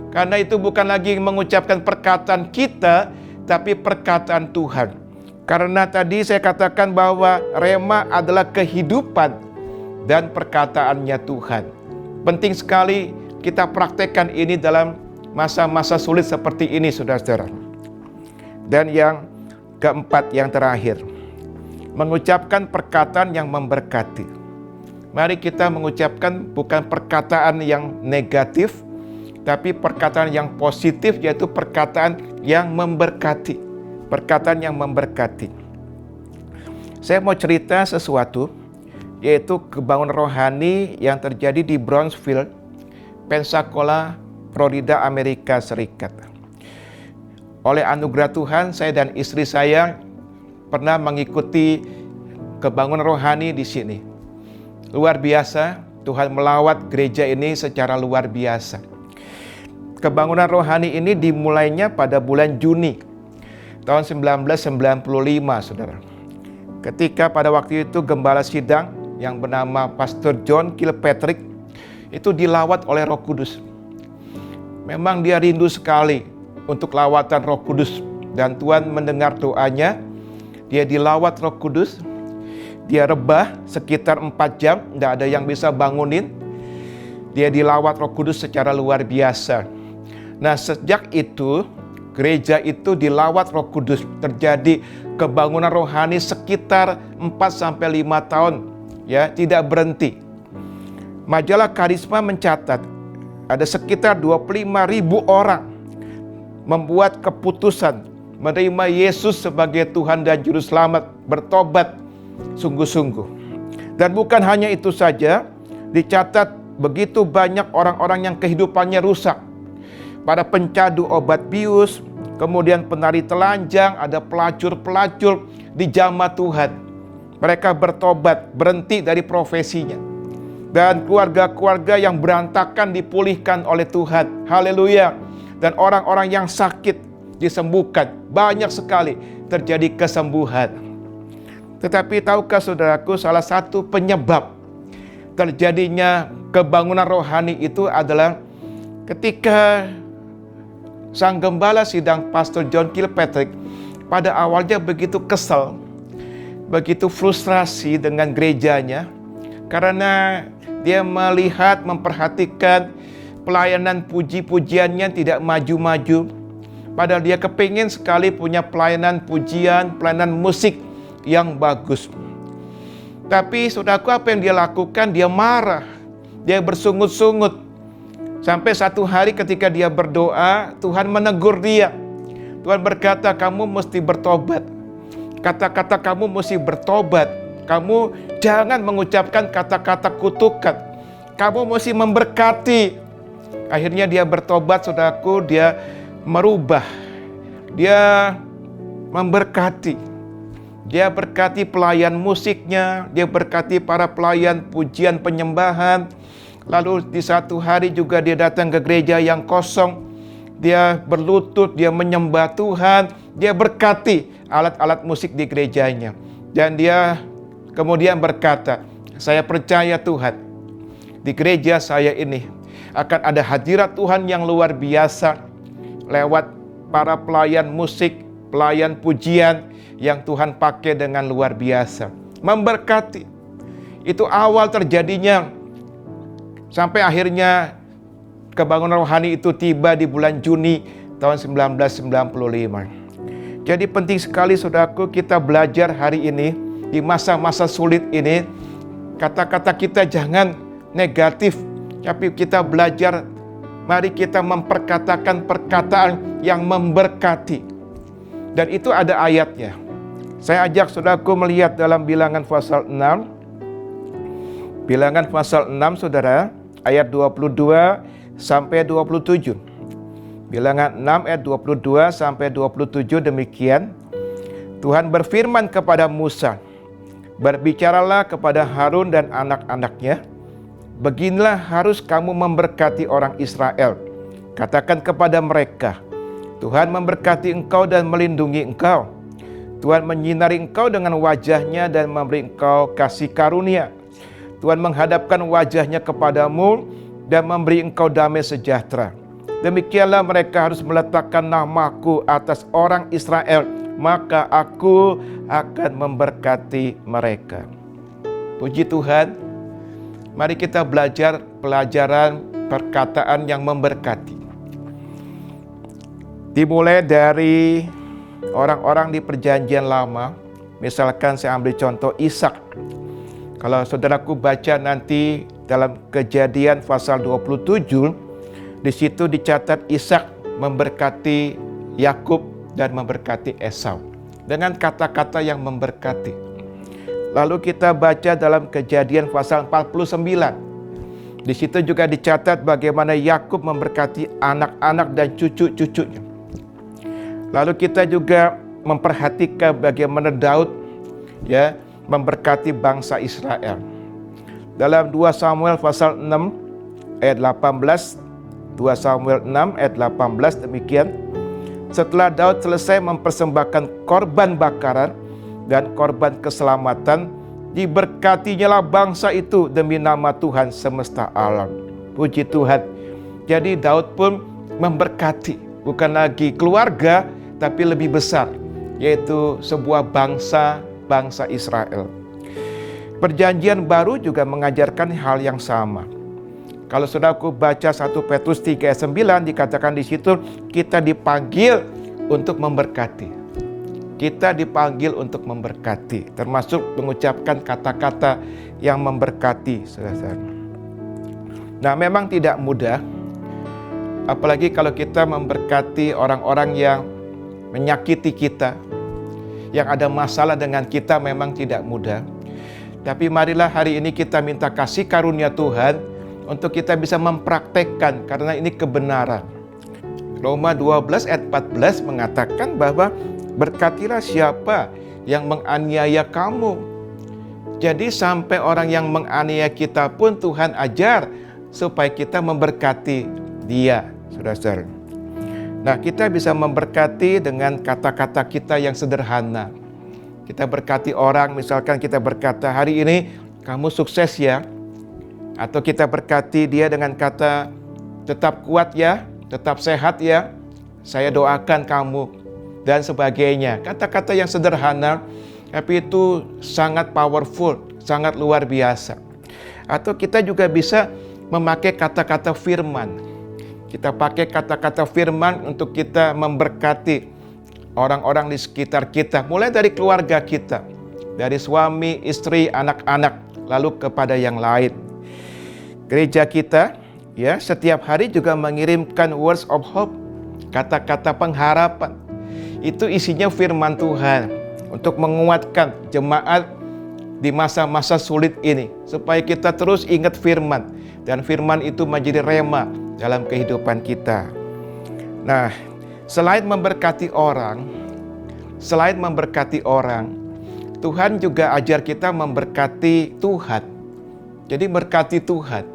Karena itu bukan lagi mengucapkan perkataan kita, tapi perkataan Tuhan. Karena tadi saya katakan bahwa rema adalah kehidupan dan perkataannya Tuhan. Penting sekali kita praktekkan ini dalam masa-masa sulit seperti ini, saudara-saudara. Dan yang keempat, yang terakhir, mengucapkan perkataan yang memberkati. Mari kita mengucapkan bukan perkataan yang negatif, tapi perkataan yang positif, yaitu perkataan yang memberkati. Perkataan yang memberkati. Saya mau cerita sesuatu, yaitu kebangunan rohani yang terjadi di Brownsville, Pensacola, Florida, Amerika Serikat. Oleh anugerah Tuhan, saya dan istri saya pernah mengikuti kebangunan rohani di sini. Luar biasa, Tuhan melawat gereja ini secara luar biasa. Kebangunan rohani ini dimulainya pada bulan Juni tahun 1995, saudara. Ketika pada waktu itu gembala sidang yang bernama Pastor John Kilpatrick itu dilawat oleh Roh Kudus. Memang dia rindu sekali untuk lawatan Roh Kudus, dan Tuhan mendengar doanya. Dia dilawat Roh Kudus. Dia rebah sekitar 4 jam, tidak ada yang bisa bangunin. Dia dilawat Roh Kudus secara luar biasa. Nah, sejak itu gereja itu dilawat Roh Kudus, terjadi kebangunan rohani sekitar 4-5 tahun, ya, tidak berhenti. Majalah Karisma mencatat ada sekitar 25.000 orang membuat keputusan menerima Yesus sebagai Tuhan dan Juru Selamat, bertobat sungguh-sungguh. Dan bukan hanya itu saja, dicatat begitu banyak orang-orang yang kehidupannya rusak. Para pencadu obat bius, kemudian penari telanjang, ada pelacur-pelacur di jamaah Tuhan. Mereka bertobat, berhenti dari profesinya. Dan keluarga-keluarga yang berantakan dipulihkan oleh Tuhan. Haleluya. Dan orang-orang yang sakit disembuhkan. Banyak sekali terjadi kesembuhan. Tetapi tahukah saudaraku, salah satu penyebab terjadinya kebangunan rohani itu adalah ketika sang gembala sidang Pastor John Kilpatrick pada awalnya begitu kesal, begitu frustrasi dengan gerejanya, karena dia melihat, memperhatikan pelayanan puji-pujiannya tidak maju-maju. Padahal dia kepingin sekali punya pelayanan pujian, pelayanan musik yang bagus. Tapi saudaraku, apa yang dia lakukan? Dia marah, dia bersungut-sungut. Sampai satu hari ketika dia berdoa, Tuhan menegur dia. Tuhan berkata, kamu mesti bertobat. Kata-kata kamu mesti bertobat. Kamu jangan mengucapkan kata-kata kutukan. Kamu mesti memberkati. Akhirnya dia bertobat, saudaraku, dia merubah. Dia memberkati. Dia berkati pelayan musiknya, dia berkati para pelayan pujian penyembahan. Lalu di satu hari juga dia datang ke gereja yang kosong. Dia berlutut, dia menyembah Tuhan. Dia berkati alat-alat musik di gerejanya. Dan dia kemudian berkata, saya percaya Tuhan, di gereja saya ini akan ada hadirat Tuhan yang luar biasa lewat para pelayan musik, pelayan pujian yang Tuhan pakai dengan luar biasa. Memberkati. Itu awal terjadinya sampai akhirnya kebangunan rohani itu tiba di bulan Juni tahun 1995. Jadi penting sekali saudaraku kita belajar hari ini di masa-masa sulit ini. Kata-kata kita jangan negatif, tapi kita belajar, mari kita memperkatakan perkataan yang memberkati. Dan itu ada ayatnya. Saya ajak saudaraku melihat dalam Bilangan pasal 6. Bilangan pasal 6 saudara, ayat 22 sampai 27. Bilangan 6 ayat 22 sampai 27 demikian. Tuhan berfirman kepada Musa, berbicaralah kepada Harun dan anak-anaknya, beginilah harus kamu memberkati orang Israel. Katakan kepada mereka, Tuhan memberkati engkau dan melindungi engkau. Tuhan menyinari engkau dengan wajahnya dan memberi engkau kasih karunia. Tuhan menghadapkan wajahnya kepadamu dan memberi engkau damai sejahtera. Demikianlah mereka harus meletakkan namaku atas orang Israel, maka aku akan memberkati mereka. Puji Tuhan, mari kita belajar pelajaran perkataan yang memberkati. Dimulai dari orang-orang di perjanjian lama, misalkan saya ambil contoh Ishak. Kalau saudaraku baca nanti dalam Kejadian pasal 27, di situ dicatat Ishak memberkati Yakub dan memberkati Esau dengan kata-kata yang memberkati. Lalu kita baca dalam Kejadian pasal 49. Di situ juga dicatat bagaimana Yakub memberkati anak-anak dan cucu-cucunya. Lalu kita juga memperhatikan bagaimana Daud memberkati bangsa Israel. Dalam 2 Samuel pasal 6 ayat 18, 2 Samuel 6 ayat 18 demikian. Setelah Daud selesai mempersembahkan korban bakaran dan korban keselamatan, diberkatinyalah bangsa itu demi nama Tuhan semesta alam. Puji Tuhan. Jadi Daud pun memberkati, bukan lagi keluarga, tapi lebih besar, yaitu sebuah bangsa Israel. Perjanjian baru juga mengajarkan hal yang sama. Kalau saudaraku baca 1 Petrus 3 ayat 9, dikatakan di situ kita dipanggil untuk memberkati. Kita dipanggil untuk memberkati, termasuk mengucapkan kata-kata yang memberkati, saudara. Nah, memang tidak mudah, apalagi kalau kita memberkati orang-orang yang menyakiti kita, yang ada masalah dengan kita, memang tidak mudah. Tapi marilah hari ini kita minta kasih karunia Tuhan untuk kita bisa mempraktekkan, karena ini kebenaran. Roma 12 ayat 14 mengatakan bahwa berkatilah siapa yang menganiaya kamu. Jadi sampai orang yang menganiaya kita pun Tuhan ajar supaya kita memberkati dia, saudara-saudara. Nah, kita bisa memberkati dengan kata-kata kita yang sederhana. Kita berkati orang, misalkan kita berkata, hari ini kamu sukses ya. Atau kita berkati dia dengan kata, tetap kuat ya, tetap sehat ya, saya doakan kamu, dan sebagainya. Kata-kata yang sederhana, tapi itu sangat powerful, sangat luar biasa. Atau kita juga bisa memakai kata-kata firman. Kita pakai kata-kata firman untuk kita memberkati orang-orang di sekitar kita, mulai dari keluarga kita, dari suami, istri, anak-anak, lalu kepada yang lain. Gereja kita setiap hari juga mengirimkan words of hope, kata-kata pengharapan. Itu isinya firman Tuhan untuk menguatkan jemaat di masa-masa sulit ini, supaya kita terus ingat firman, dan firman itu menjadi rema dalam kehidupan kita. Nah, selain memberkati orang, Tuhan juga ajar kita memberkati Tuhan. Jadi berkati Tuhan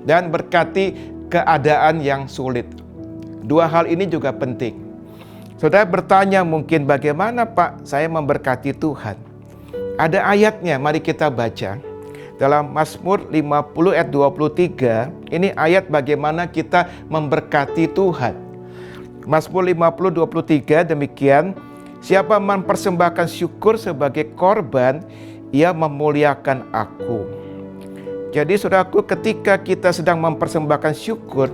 dan berkati keadaan yang sulit. Dua hal ini juga penting. Saudara bertanya mungkin, bagaimana Pak saya memberkati Tuhan? Ada ayatnya, mari kita baca. Dalam Mazmur 50 ayat 23, ini ayat bagaimana kita memberkati Tuhan. Mazmur 50 23 demikian, siapa mempersembahkan syukur sebagai korban, ia memuliakan aku. Jadi saudaraku, ketika kita sedang mempersembahkan syukur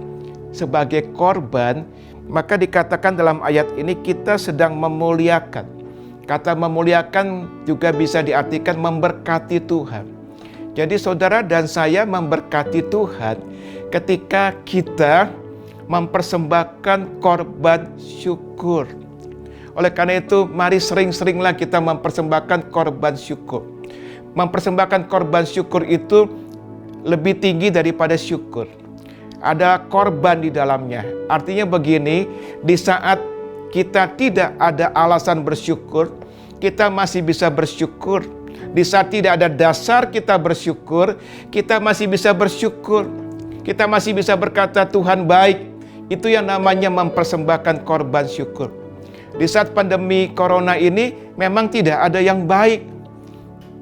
sebagai korban, maka dikatakan dalam ayat ini kita sedang memuliakan. Kata memuliakan juga bisa diartikan memberkati Tuhan. Jadi saudara dan saya memberkati Tuhan ketika kita mempersembahkan korban syukur. Oleh karena itu, mari sering-seringlah kita mempersembahkan korban syukur. Mempersembahkan korban syukur itu lebih tinggi daripada syukur. Ada korban di dalamnya. Artinya begini, di saat kita tidak ada alasan bersyukur, kita masih bisa bersyukur. Di saat tidak ada dasar kita bersyukur, kita masih bisa bersyukur. Kita masih bisa berkata Tuhan baik. Itu yang namanya mempersembahkan korban syukur. Di saat pandemi corona ini memang tidak ada yang baik.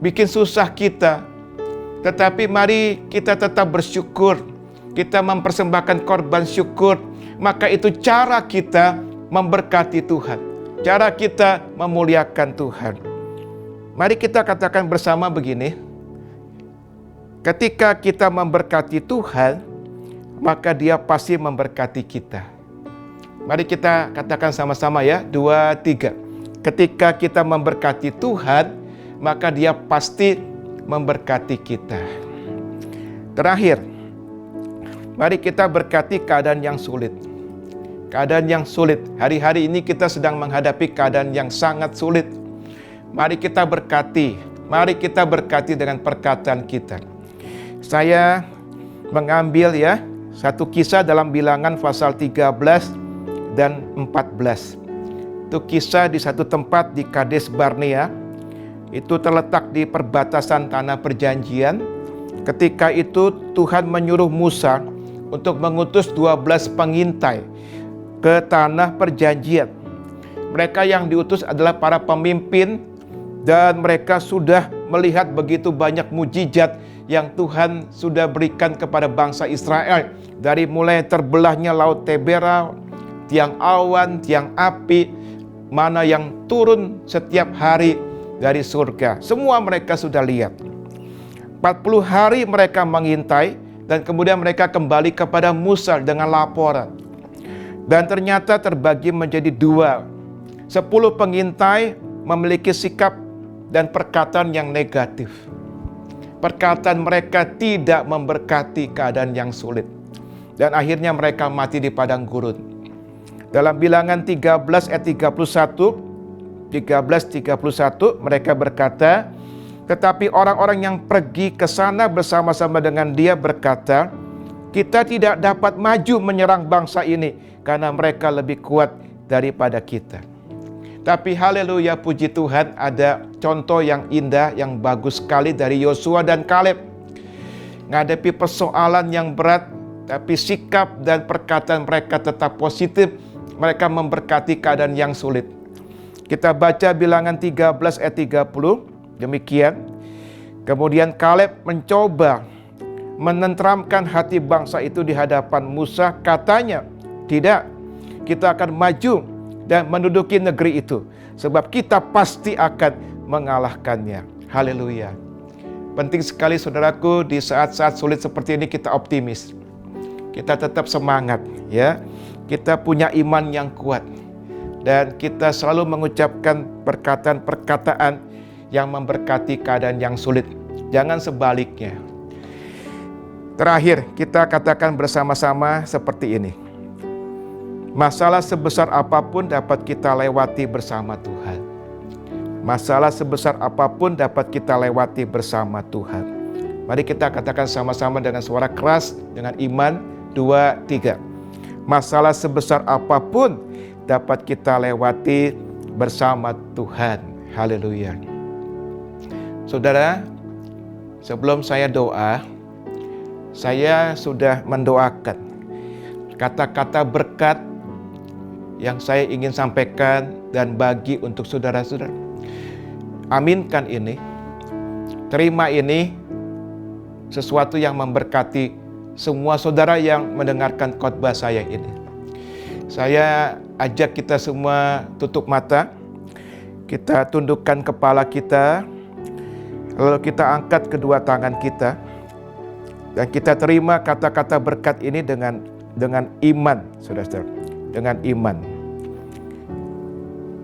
Bikin susah kita. Tetapi mari kita tetap bersyukur. Kita mempersembahkan korban syukur. Maka itu cara kita memberkati Tuhan. Cara kita memuliakan Tuhan. Mari kita katakan bersama begini. Ketika kita memberkati Tuhan, maka Dia pasti memberkati kita. Mari kita katakan sama-sama ya, 2, 3. Ketika kita memberkati Tuhan, maka Dia pasti memberkati kita. Terakhir, mari kita berkati keadaan yang sulit. Keadaan yang sulit. Hari-hari ini kita sedang menghadapi keadaan yang sangat sulit. Mari kita berkati. Mari kita berkati dengan perkataan kita. Saya mengambil ya satu kisah dalam Bilangan pasal 13 dan 14. Itu kisah di satu tempat di Kades Barnea. Itu terletak di perbatasan tanah perjanjian. Ketika itu Tuhan menyuruh Musa untuk mengutus 12 pengintai ke tanah perjanjian. Mereka yang diutus adalah para pemimpin dan mereka sudah melihat begitu banyak mujizat yang Tuhan sudah berikan kepada bangsa Israel. Dari mulai terbelahnya laut Tebera, tiang awan, tiang api, mana yang turun setiap hari dari surga. Semua mereka sudah lihat. 40 hari mereka mengintai dan kemudian mereka kembali kepada Musa dengan laporan. Dan ternyata terbagi menjadi 2. 10 pengintai memiliki sikap dan perkataan yang negatif. Perkataan mereka tidak memberkati keadaan yang sulit. Dan akhirnya mereka mati di padang gurun. Dalam Bilangan 13 ayat 31 mereka berkata, tetapi orang-orang yang pergi ke sana bersama-sama dengan dia berkata, kita tidak dapat maju menyerang bangsa ini karena mereka lebih kuat daripada kita. Tapi haleluya, puji Tuhan, ada contoh yang indah, yang bagus sekali dari Yosua dan Kaleb. Ngadepi persoalan yang berat, tapi sikap dan perkataan mereka tetap positif. Mereka memberkati keadaan yang sulit. Kita baca Bilangan 13 ayat 30, demikian. Kemudian Kaleb mencoba menenteramkan hati bangsa itu di hadapan Musa. Katanya, tidak, kita akan maju dan menduduki negeri itu, sebab kita pasti akan mengalahkannya. Haleluya. Penting sekali saudaraku, di saat-saat sulit seperti ini kita optimis. Kita tetap semangat ya. Kita punya iman yang kuat. Dan kita selalu mengucapkan perkataan-perkataan yang memberkati keadaan yang sulit. Jangan sebaliknya. Terakhir, kita katakan bersama-sama seperti ini. Masalah sebesar apapun dapat kita lewati bersama Tuhan. Masalah sebesar apapun dapat kita lewati bersama Tuhan. Mari kita katakan sama-sama dengan suara keras, dengan iman. 2, 3. Masalah sebesar apapun dapat kita lewati bersama Tuhan. Haleluya. Saudara, sebelum saya doa, saya sudah mendoakan kata-kata berkat yang saya ingin sampaikan dan bagi untuk saudara-saudara. Aminkan ini. terima ini sesuatu yang memberkati semua saudara yang mendengarkan khotbah saya ini. Saya ajak kita semua tutup mata, kita tundukkan kepala kita, lalu kita angkat kedua tangan kita, dan kita terima kata-kata berkat ini dengan iman, saudara-saudara, dengan iman.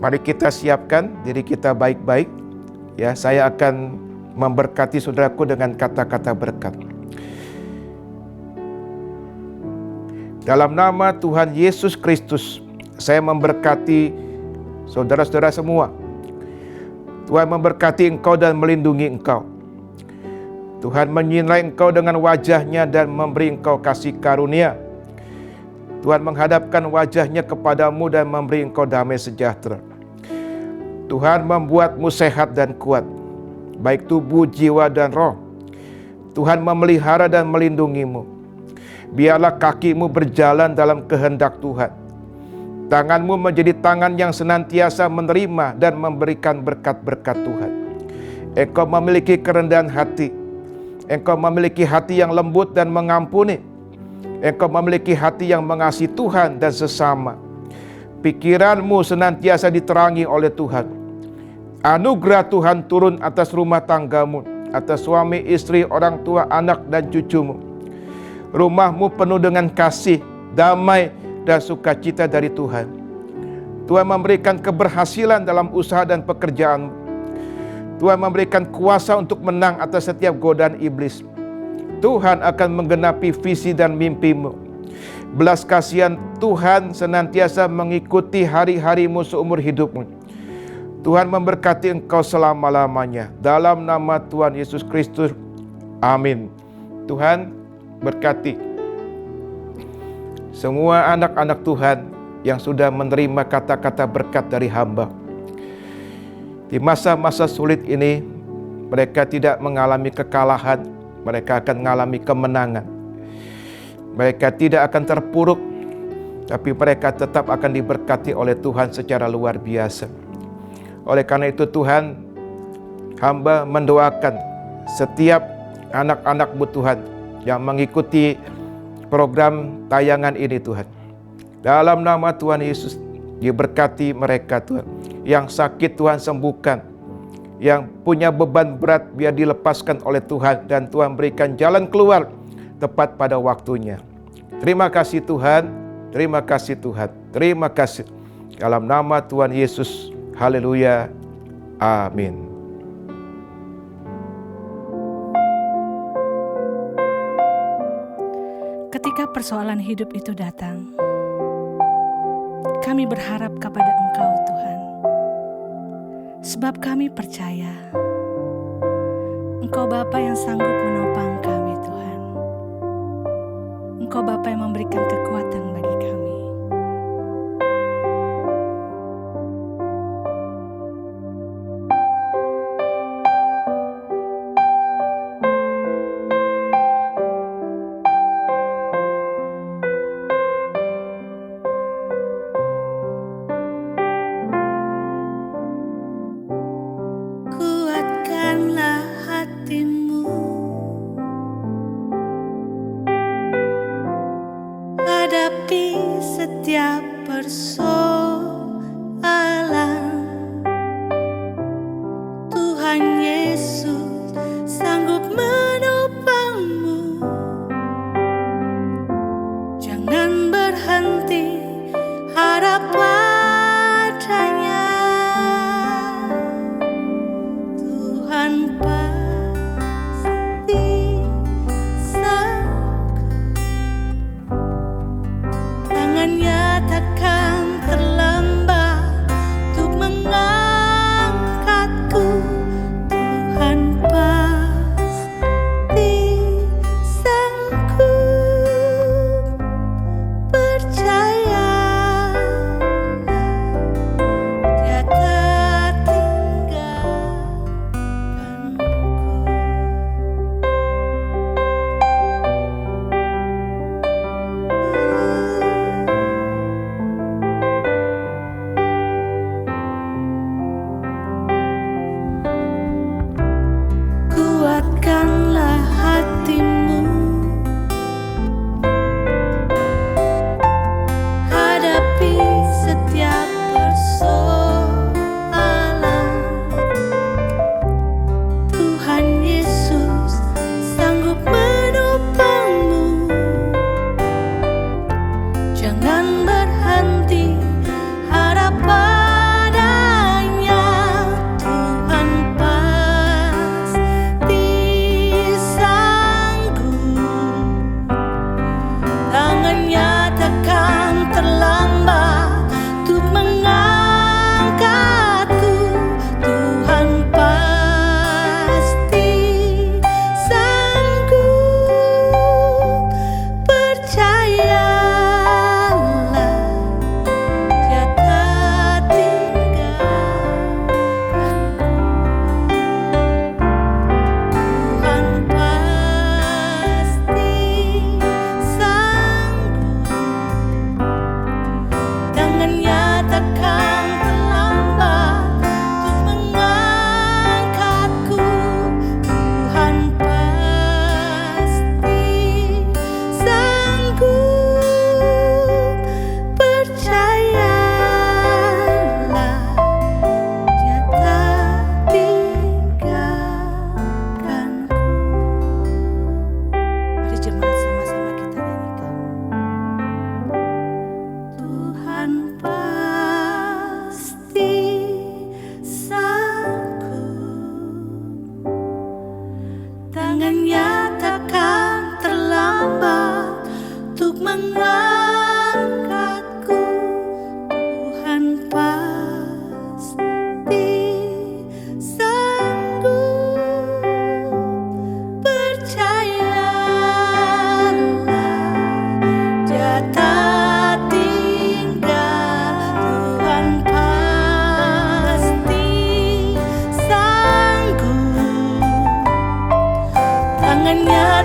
Mari kita siapkan diri kita baik-baik. Ya, saya akan memberkati saudaraku dengan kata-kata berkat. Dalam nama Tuhan Yesus Kristus, saya memberkati saudara-saudara semua. Tuhan memberkati engkau dan melindungi engkau. Tuhan menyinai engkau dengan wajah-Nya dan memberi engkau kasih karunia. Tuhan menghadapkan wajah-Nya kepadamu dan memberi engkau damai sejahtera. Tuhan membuatmu sehat dan kuat, baik tubuh, jiwa, dan roh. Tuhan memelihara dan melindungimu. Biarlah kakimu berjalan dalam kehendak Tuhan. Tanganmu menjadi tangan yang senantiasa menerima dan memberikan berkat-berkat Tuhan. Engkau memiliki kerendahan hati. Engkau memiliki hati yang lembut dan mengampuni. Engkau memiliki hati yang mengasihi Tuhan dan sesama. Pikiranmu senantiasa diterangi oleh Tuhan. Anugerah Tuhan turun atas rumah tanggamu, atas suami, istri, orang tua, anak, dan cucumu. Rumahmu penuh dengan kasih, damai, dan sukacita dari Tuhan. Tuhan memberikan keberhasilan dalam usaha dan pekerjaanmu. Tuhan memberikan kuasa untuk menang atas setiap godaan iblis. Tuhan akan menggenapi visi dan mimpimu. Belas kasihan Tuhan senantiasa mengikuti hari-harimu seumur hidupmu. Tuhan memberkati engkau selama-lamanya. Dalam nama Tuhan Yesus Kristus. Amin. Tuhan berkati semua anak-anak Tuhan yang sudah menerima kata-kata berkat dari hamba. Di masa-masa sulit ini, mereka tidak mengalami kekalahan, mereka akan mengalami kemenangan. Mereka tidak akan terpuruk, tapi mereka tetap akan diberkati oleh Tuhan secara luar biasa. Oleh karena itu Tuhan, hamba mendoakan setiap anak-anak-Mu Tuhan yang mengikuti program tayangan ini Tuhan. Dalam nama Tuhan Yesus, diberkati mereka Tuhan. Yang sakit Tuhan sembuhkan. Yang punya beban berat biar dilepaskan oleh Tuhan. Dan Tuhan berikan jalan keluar tepat pada waktunya. Terima kasih Tuhan. Terima kasih Tuhan. Terima kasih. Dalam nama Tuhan Yesus. Haleluya. Amin. Ketika persoalan hidup itu datang, kami berharap kepada Engkau Tuhan. Sebab kami percaya Engkau Bapa yang sanggup menopang kami Tuhan. Engkau Bapa yang memberikan kekuatan bagi kami. Kuatkanlah hatimu, hadapi setiap persoalan. Tuhan Yesus sanggup menopangmu. Jangan berhenti harap padanya. Tuhan pasti sanggup. Tangannya takkan terlepas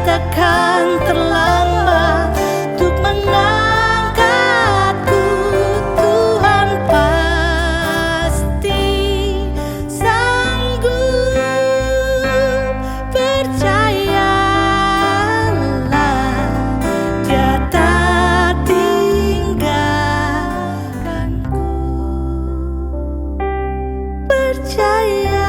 takkan terlambat untuk mengangkatku. Tuhan pasti sanggup, percayalah, Dia tak tinggalkanku. Percaya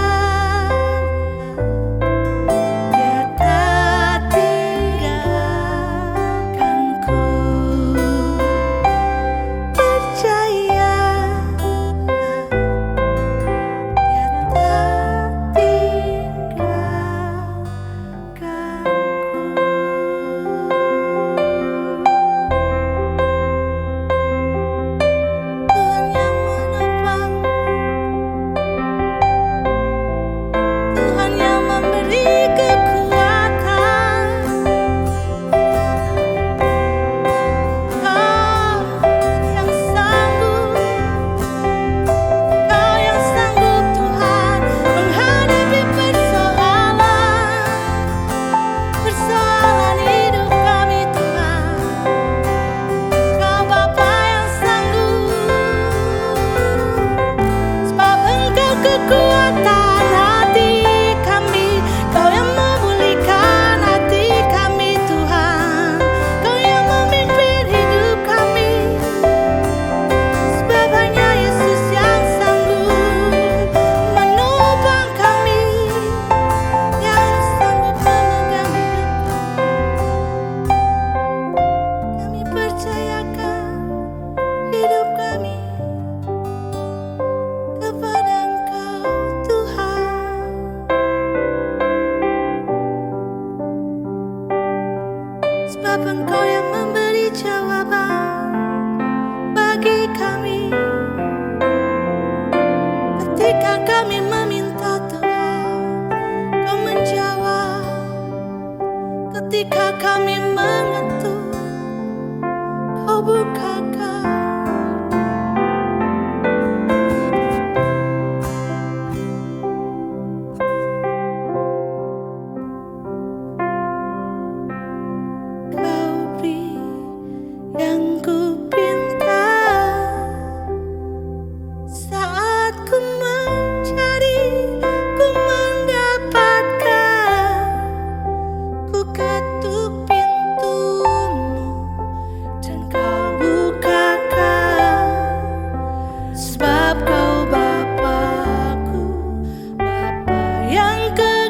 sebab Engkau yang memberi jawaban bagi kami ketika kami meminta. Tuhan, Kau menjawab ketika kami mengetuk, Kau bukakan. Yang ku pinta saat ku mencari, ku mendapatkan. Ku ketuk pintumu dan Kau bukakan, sebab Kau Bapa-Ku, Bapa yang kekal.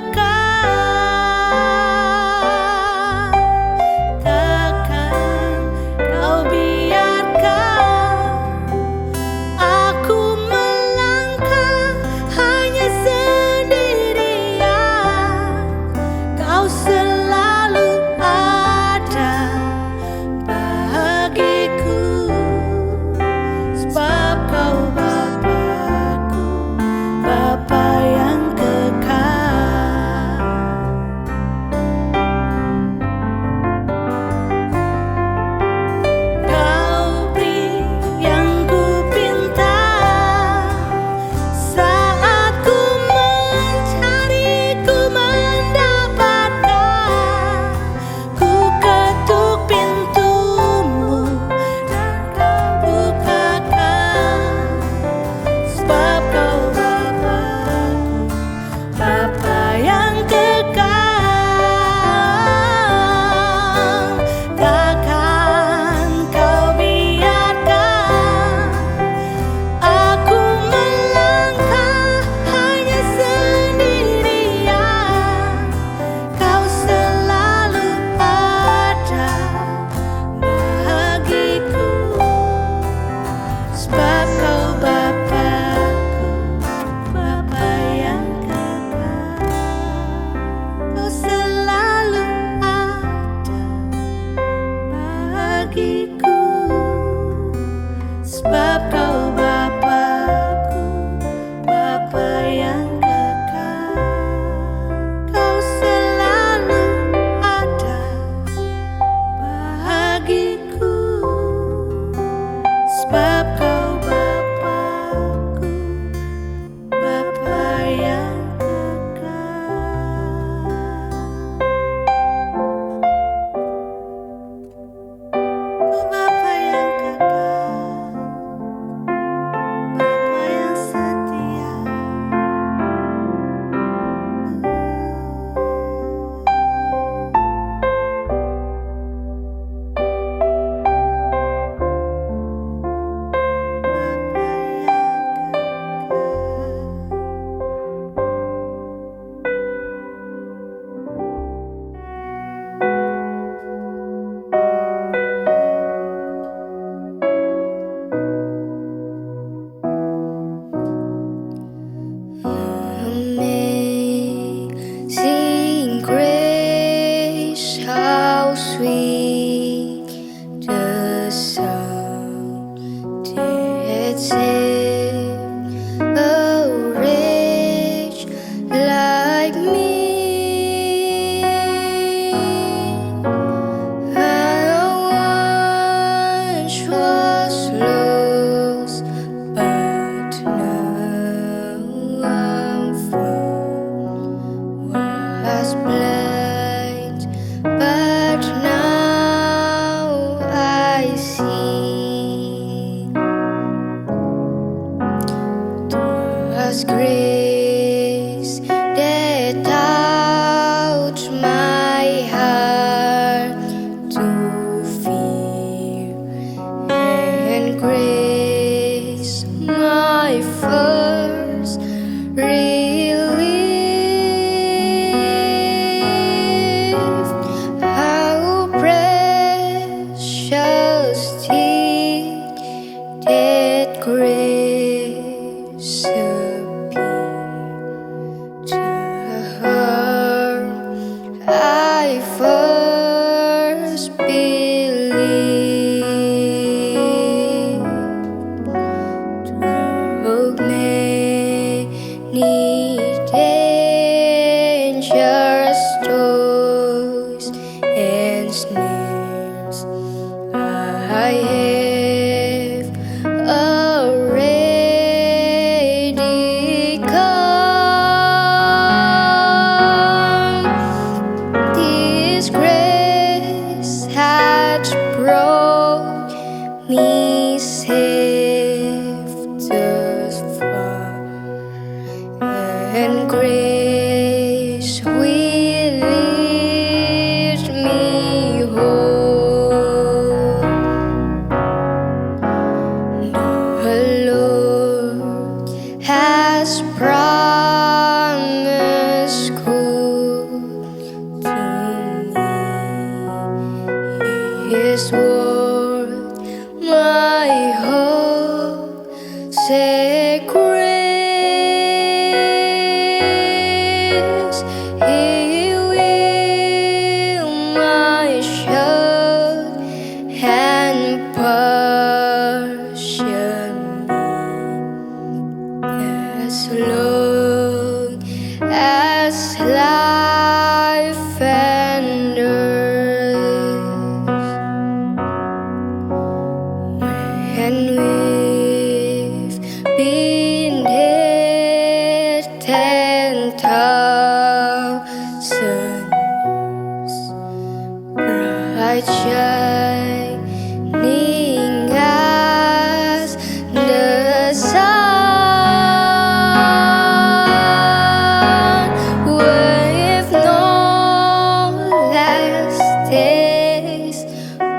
Sebab Kau Bapa-Ku, Bapa yang kekal. Kau selalu ada bagiku, sebab Kau Bapa. 'twas grace that touched my heart to fear, and grace my first relief. How precious did that grace appear to her I first believed. Through many dangers, toils, and snares, I have already come. This grace has brought me safe thus far, and grace will lift me home. The Lord has promised good to me. His word, my hope, said grace. He will my shield and portion as long as life endures. When we've been dead 10,000 years, bright shining as the sun, with no last days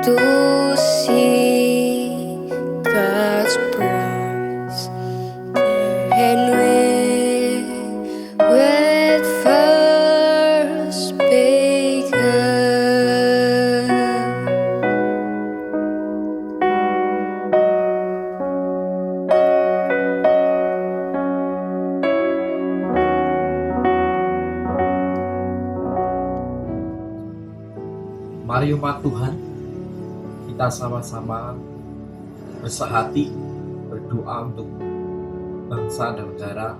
to see God's prize, and with first begun. Mari umat Tuhan, kita sama-sama bersehati berdoa untuk bangsa dan negara,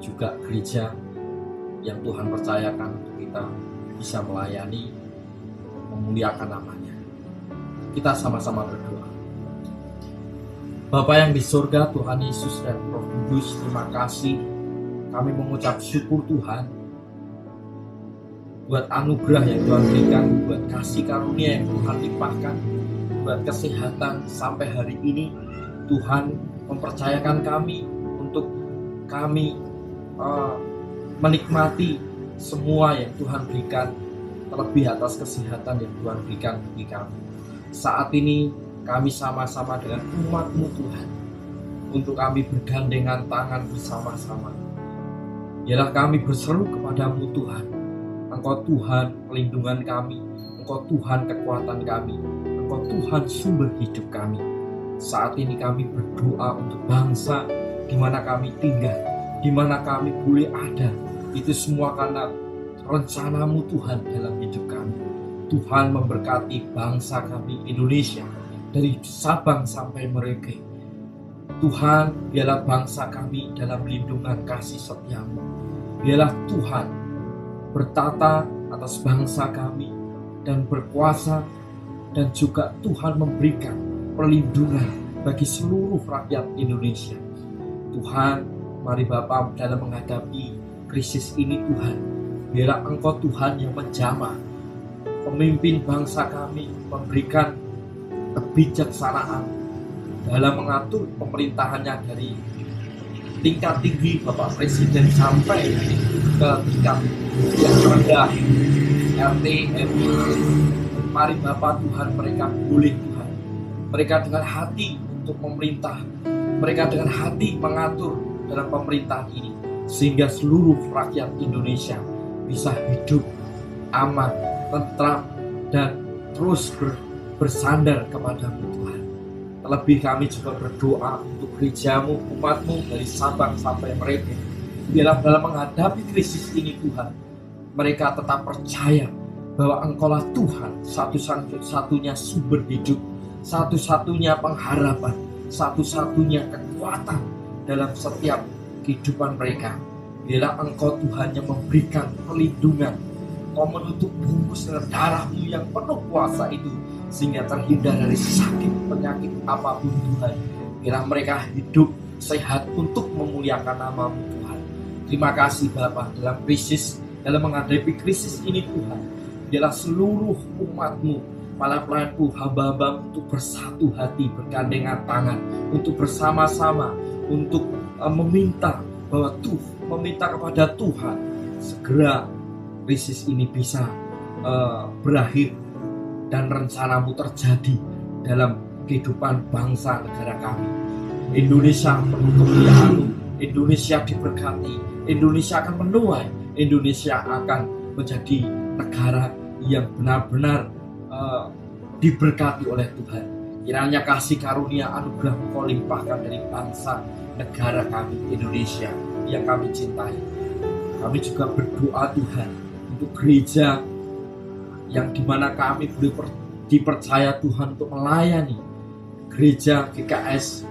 juga gereja yang Tuhan percayakan untuk kita bisa melayani, memuliakan namanya. Kita sama-sama berdoa. Bapa yang di surga, Tuhan Yesus dan Roh Kudus, terima kasih. Kami mengucap syukur Tuhan buat anugerah yang Tuhan berikan, buat kasih karunia yang Tuhan limpahkan, buat kesehatan sampai hari ini. Tuhan mempercayakan kami untuk kami menikmati semua yang Tuhan berikan, terlebih atas kesehatan yang Tuhan berikan bagi kami. Saat ini kami sama-sama dengan umat-Mu Tuhan, untuk kami bergandengan tangan bersama-sama. Ialah kami berseru kepadamu Tuhan. Engkau Tuhan pelindungan kami, Engkau Tuhan kekuatan kami, Engkau Tuhan sumber hidup kami. Saat ini kami berdoa untuk bangsa di mana kami tinggal, di mana kami boleh ada. Itu semua karena rencana-Mu Tuhan dalam hidup kami. Tuhan memberkati bangsa kami Indonesia dari Sabang sampai Merauke. Tuhan, biarlah bangsa kami dalam lindungan kasih setia-Mu. Biarlah Tuhan bertata atas bangsa kami dan berkuasa, dan juga Tuhan memberikan perlindungan bagi seluruh rakyat Indonesia. Tuhan, mari Bapa, dalam menghadapi krisis ini Tuhan, biarlah Engkau Tuhan yang menjamah pemimpin bangsa kami, memberikan kebijaksanaan dalam mengatur pemerintahannya dari tingkat tinggi Bapak Presiden sampai ke tingkat yang rendah RT, RW. Mari Bapak Tuhan, mereka boleh Tuhan, mereka dengan hati untuk memerintah, mereka dengan hati mengatur dalam pemerintahan ini, sehingga seluruh rakyat Indonesia bisa hidup aman, tentram, dan terus bersandar kepadamu Tuhan. Terlebih kami juga berdoa untuk gerejamu, umatmu dari Sabang sampai Merauke. Biarlah dalam menghadapi krisis ini Tuhan, mereka tetap percaya bahwa Engkaulah Tuhan, satu-satunya sumber hidup, satu-satunya pengharapan, satu-satunya kekuatan dalam setiap kehidupan mereka. Biarlah Engkau Tuhan yang memberikan perlindungan, Kau menutup bungkus dengan darah-Mu yang penuh kuasa itu, sehingga terhindar dari sakit penyakit apapun Tuhan. Biarlah mereka hidup sehat untuk memuliakan nama-Mu Tuhan. Terima kasih Bapa, dalam menghadapi krisis ini Tuhan, biarlah seluruh umat-Mu, para pelayan-Mu, hamba-hamba untuk bersatu hati, bergandengan tangan, untuk bersama-sama, untuk meminta kepada Tuhan segera krisis ini bisa berakhir dan rencana-Mu terjadi dalam kehidupan bangsa negara kami. Indonesia penuh kemuliaan-Mu, Indonesia diberkati, Indonesia akan menuai, Indonesia akan menjadi negara yang benar-benar diberkati oleh Tuhan. Kiranya kasih karunia anugerah Engkau limpahkan dari bangsa negara kami Indonesia yang kami cintai. Kami juga berdoa Tuhan untuk gereja yang dimana kami boleh dipercaya Tuhan untuk melayani, gereja GKS,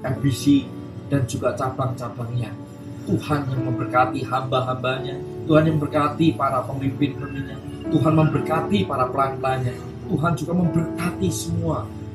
FBC, dan juga cabang-cabangnya. Tuhan yang memberkati hamba-hambanya, Tuhan yang memberkati para pemimpin-pemimpinnya, Tuhan memberkati para pelayan-pelayannya, Tuhan juga memberkati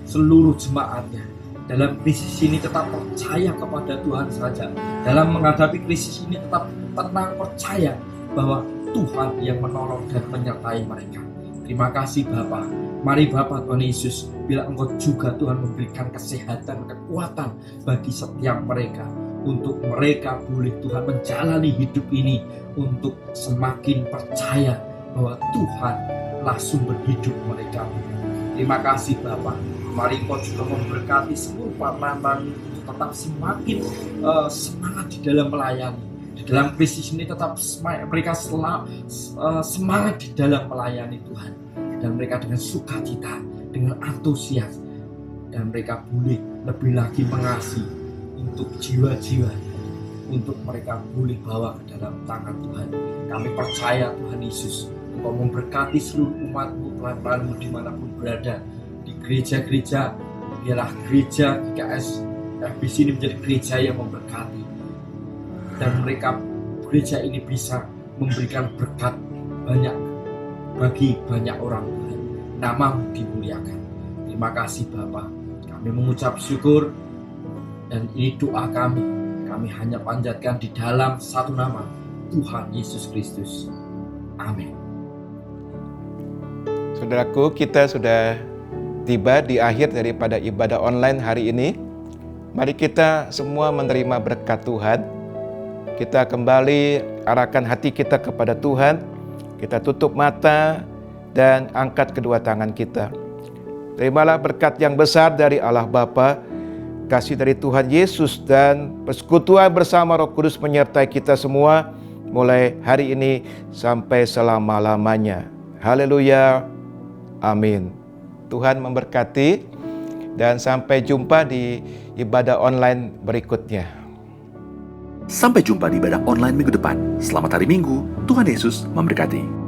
seluruh jemaatnya. Dalam krisis ini tetap percaya kepada Tuhan saja. Dalam menghadapi krisis ini tetap tenang, percaya bahwa Tuhan yang menolong dan menyertai mereka. Terima kasih Bapa. Mari Bapa Tuhan Yesus, bila Engkau juga Tuhan memberikan kesehatan, kekuatan bagi setiap mereka, untuk mereka boleh Tuhan menjalani hidup ini untuk semakin percaya bahwa Tuhanlah sumber hidup mereka. Terima kasih Bapa. Mari Engkau juga memberkati seluruh pelayan untuk tetap semakin semangat di dalam melayani. Di dalam krisis ini tetap mereka semangat di dalam melayani Tuhan. Dan mereka dengan sukacita, dengan antusias. Dan mereka boleh lebih lagi mengasihi untuk jiwa-jiwa, untuk mereka boleh bawa ke dalam tangan Tuhan. Kami percaya Tuhan Yesus, Engkau memberkati seluruh umat-Mu, pelayan-pelayan-Mu dimanapun berada. Di gereja-gereja, biarlah gereja GKS FBC ini menjadi gereja yang memberkati. Dan mereka, gereja ini bisa memberikan berkat banyak bagi banyak orang Tuhan. Nama-Mu dimuliakan. Terima kasih Bapa. Kami mengucap syukur, dan ini doa kami. Kami hanya panjatkan di dalam satu nama, Tuhan Yesus Kristus. Amin. Saudaraku, kita sudah tiba di akhir daripada ibadah online hari ini. Mari kita semua menerima berkat Tuhan. Kita kembali arahkan hati kita kepada Tuhan. Kita tutup mata dan angkat kedua tangan kita. Terimalah berkat yang besar dari Allah Bapa, kasih dari Tuhan Yesus, dan persekutuan bersama Roh Kudus menyertai kita semua mulai hari ini sampai selama-lamanya. Haleluya. Amin. Tuhan memberkati, dan sampai jumpa di ibadah online berikutnya. Sampai jumpa di ibadah online minggu depan. Selamat hari Minggu, Tuhan Yesus memberkati.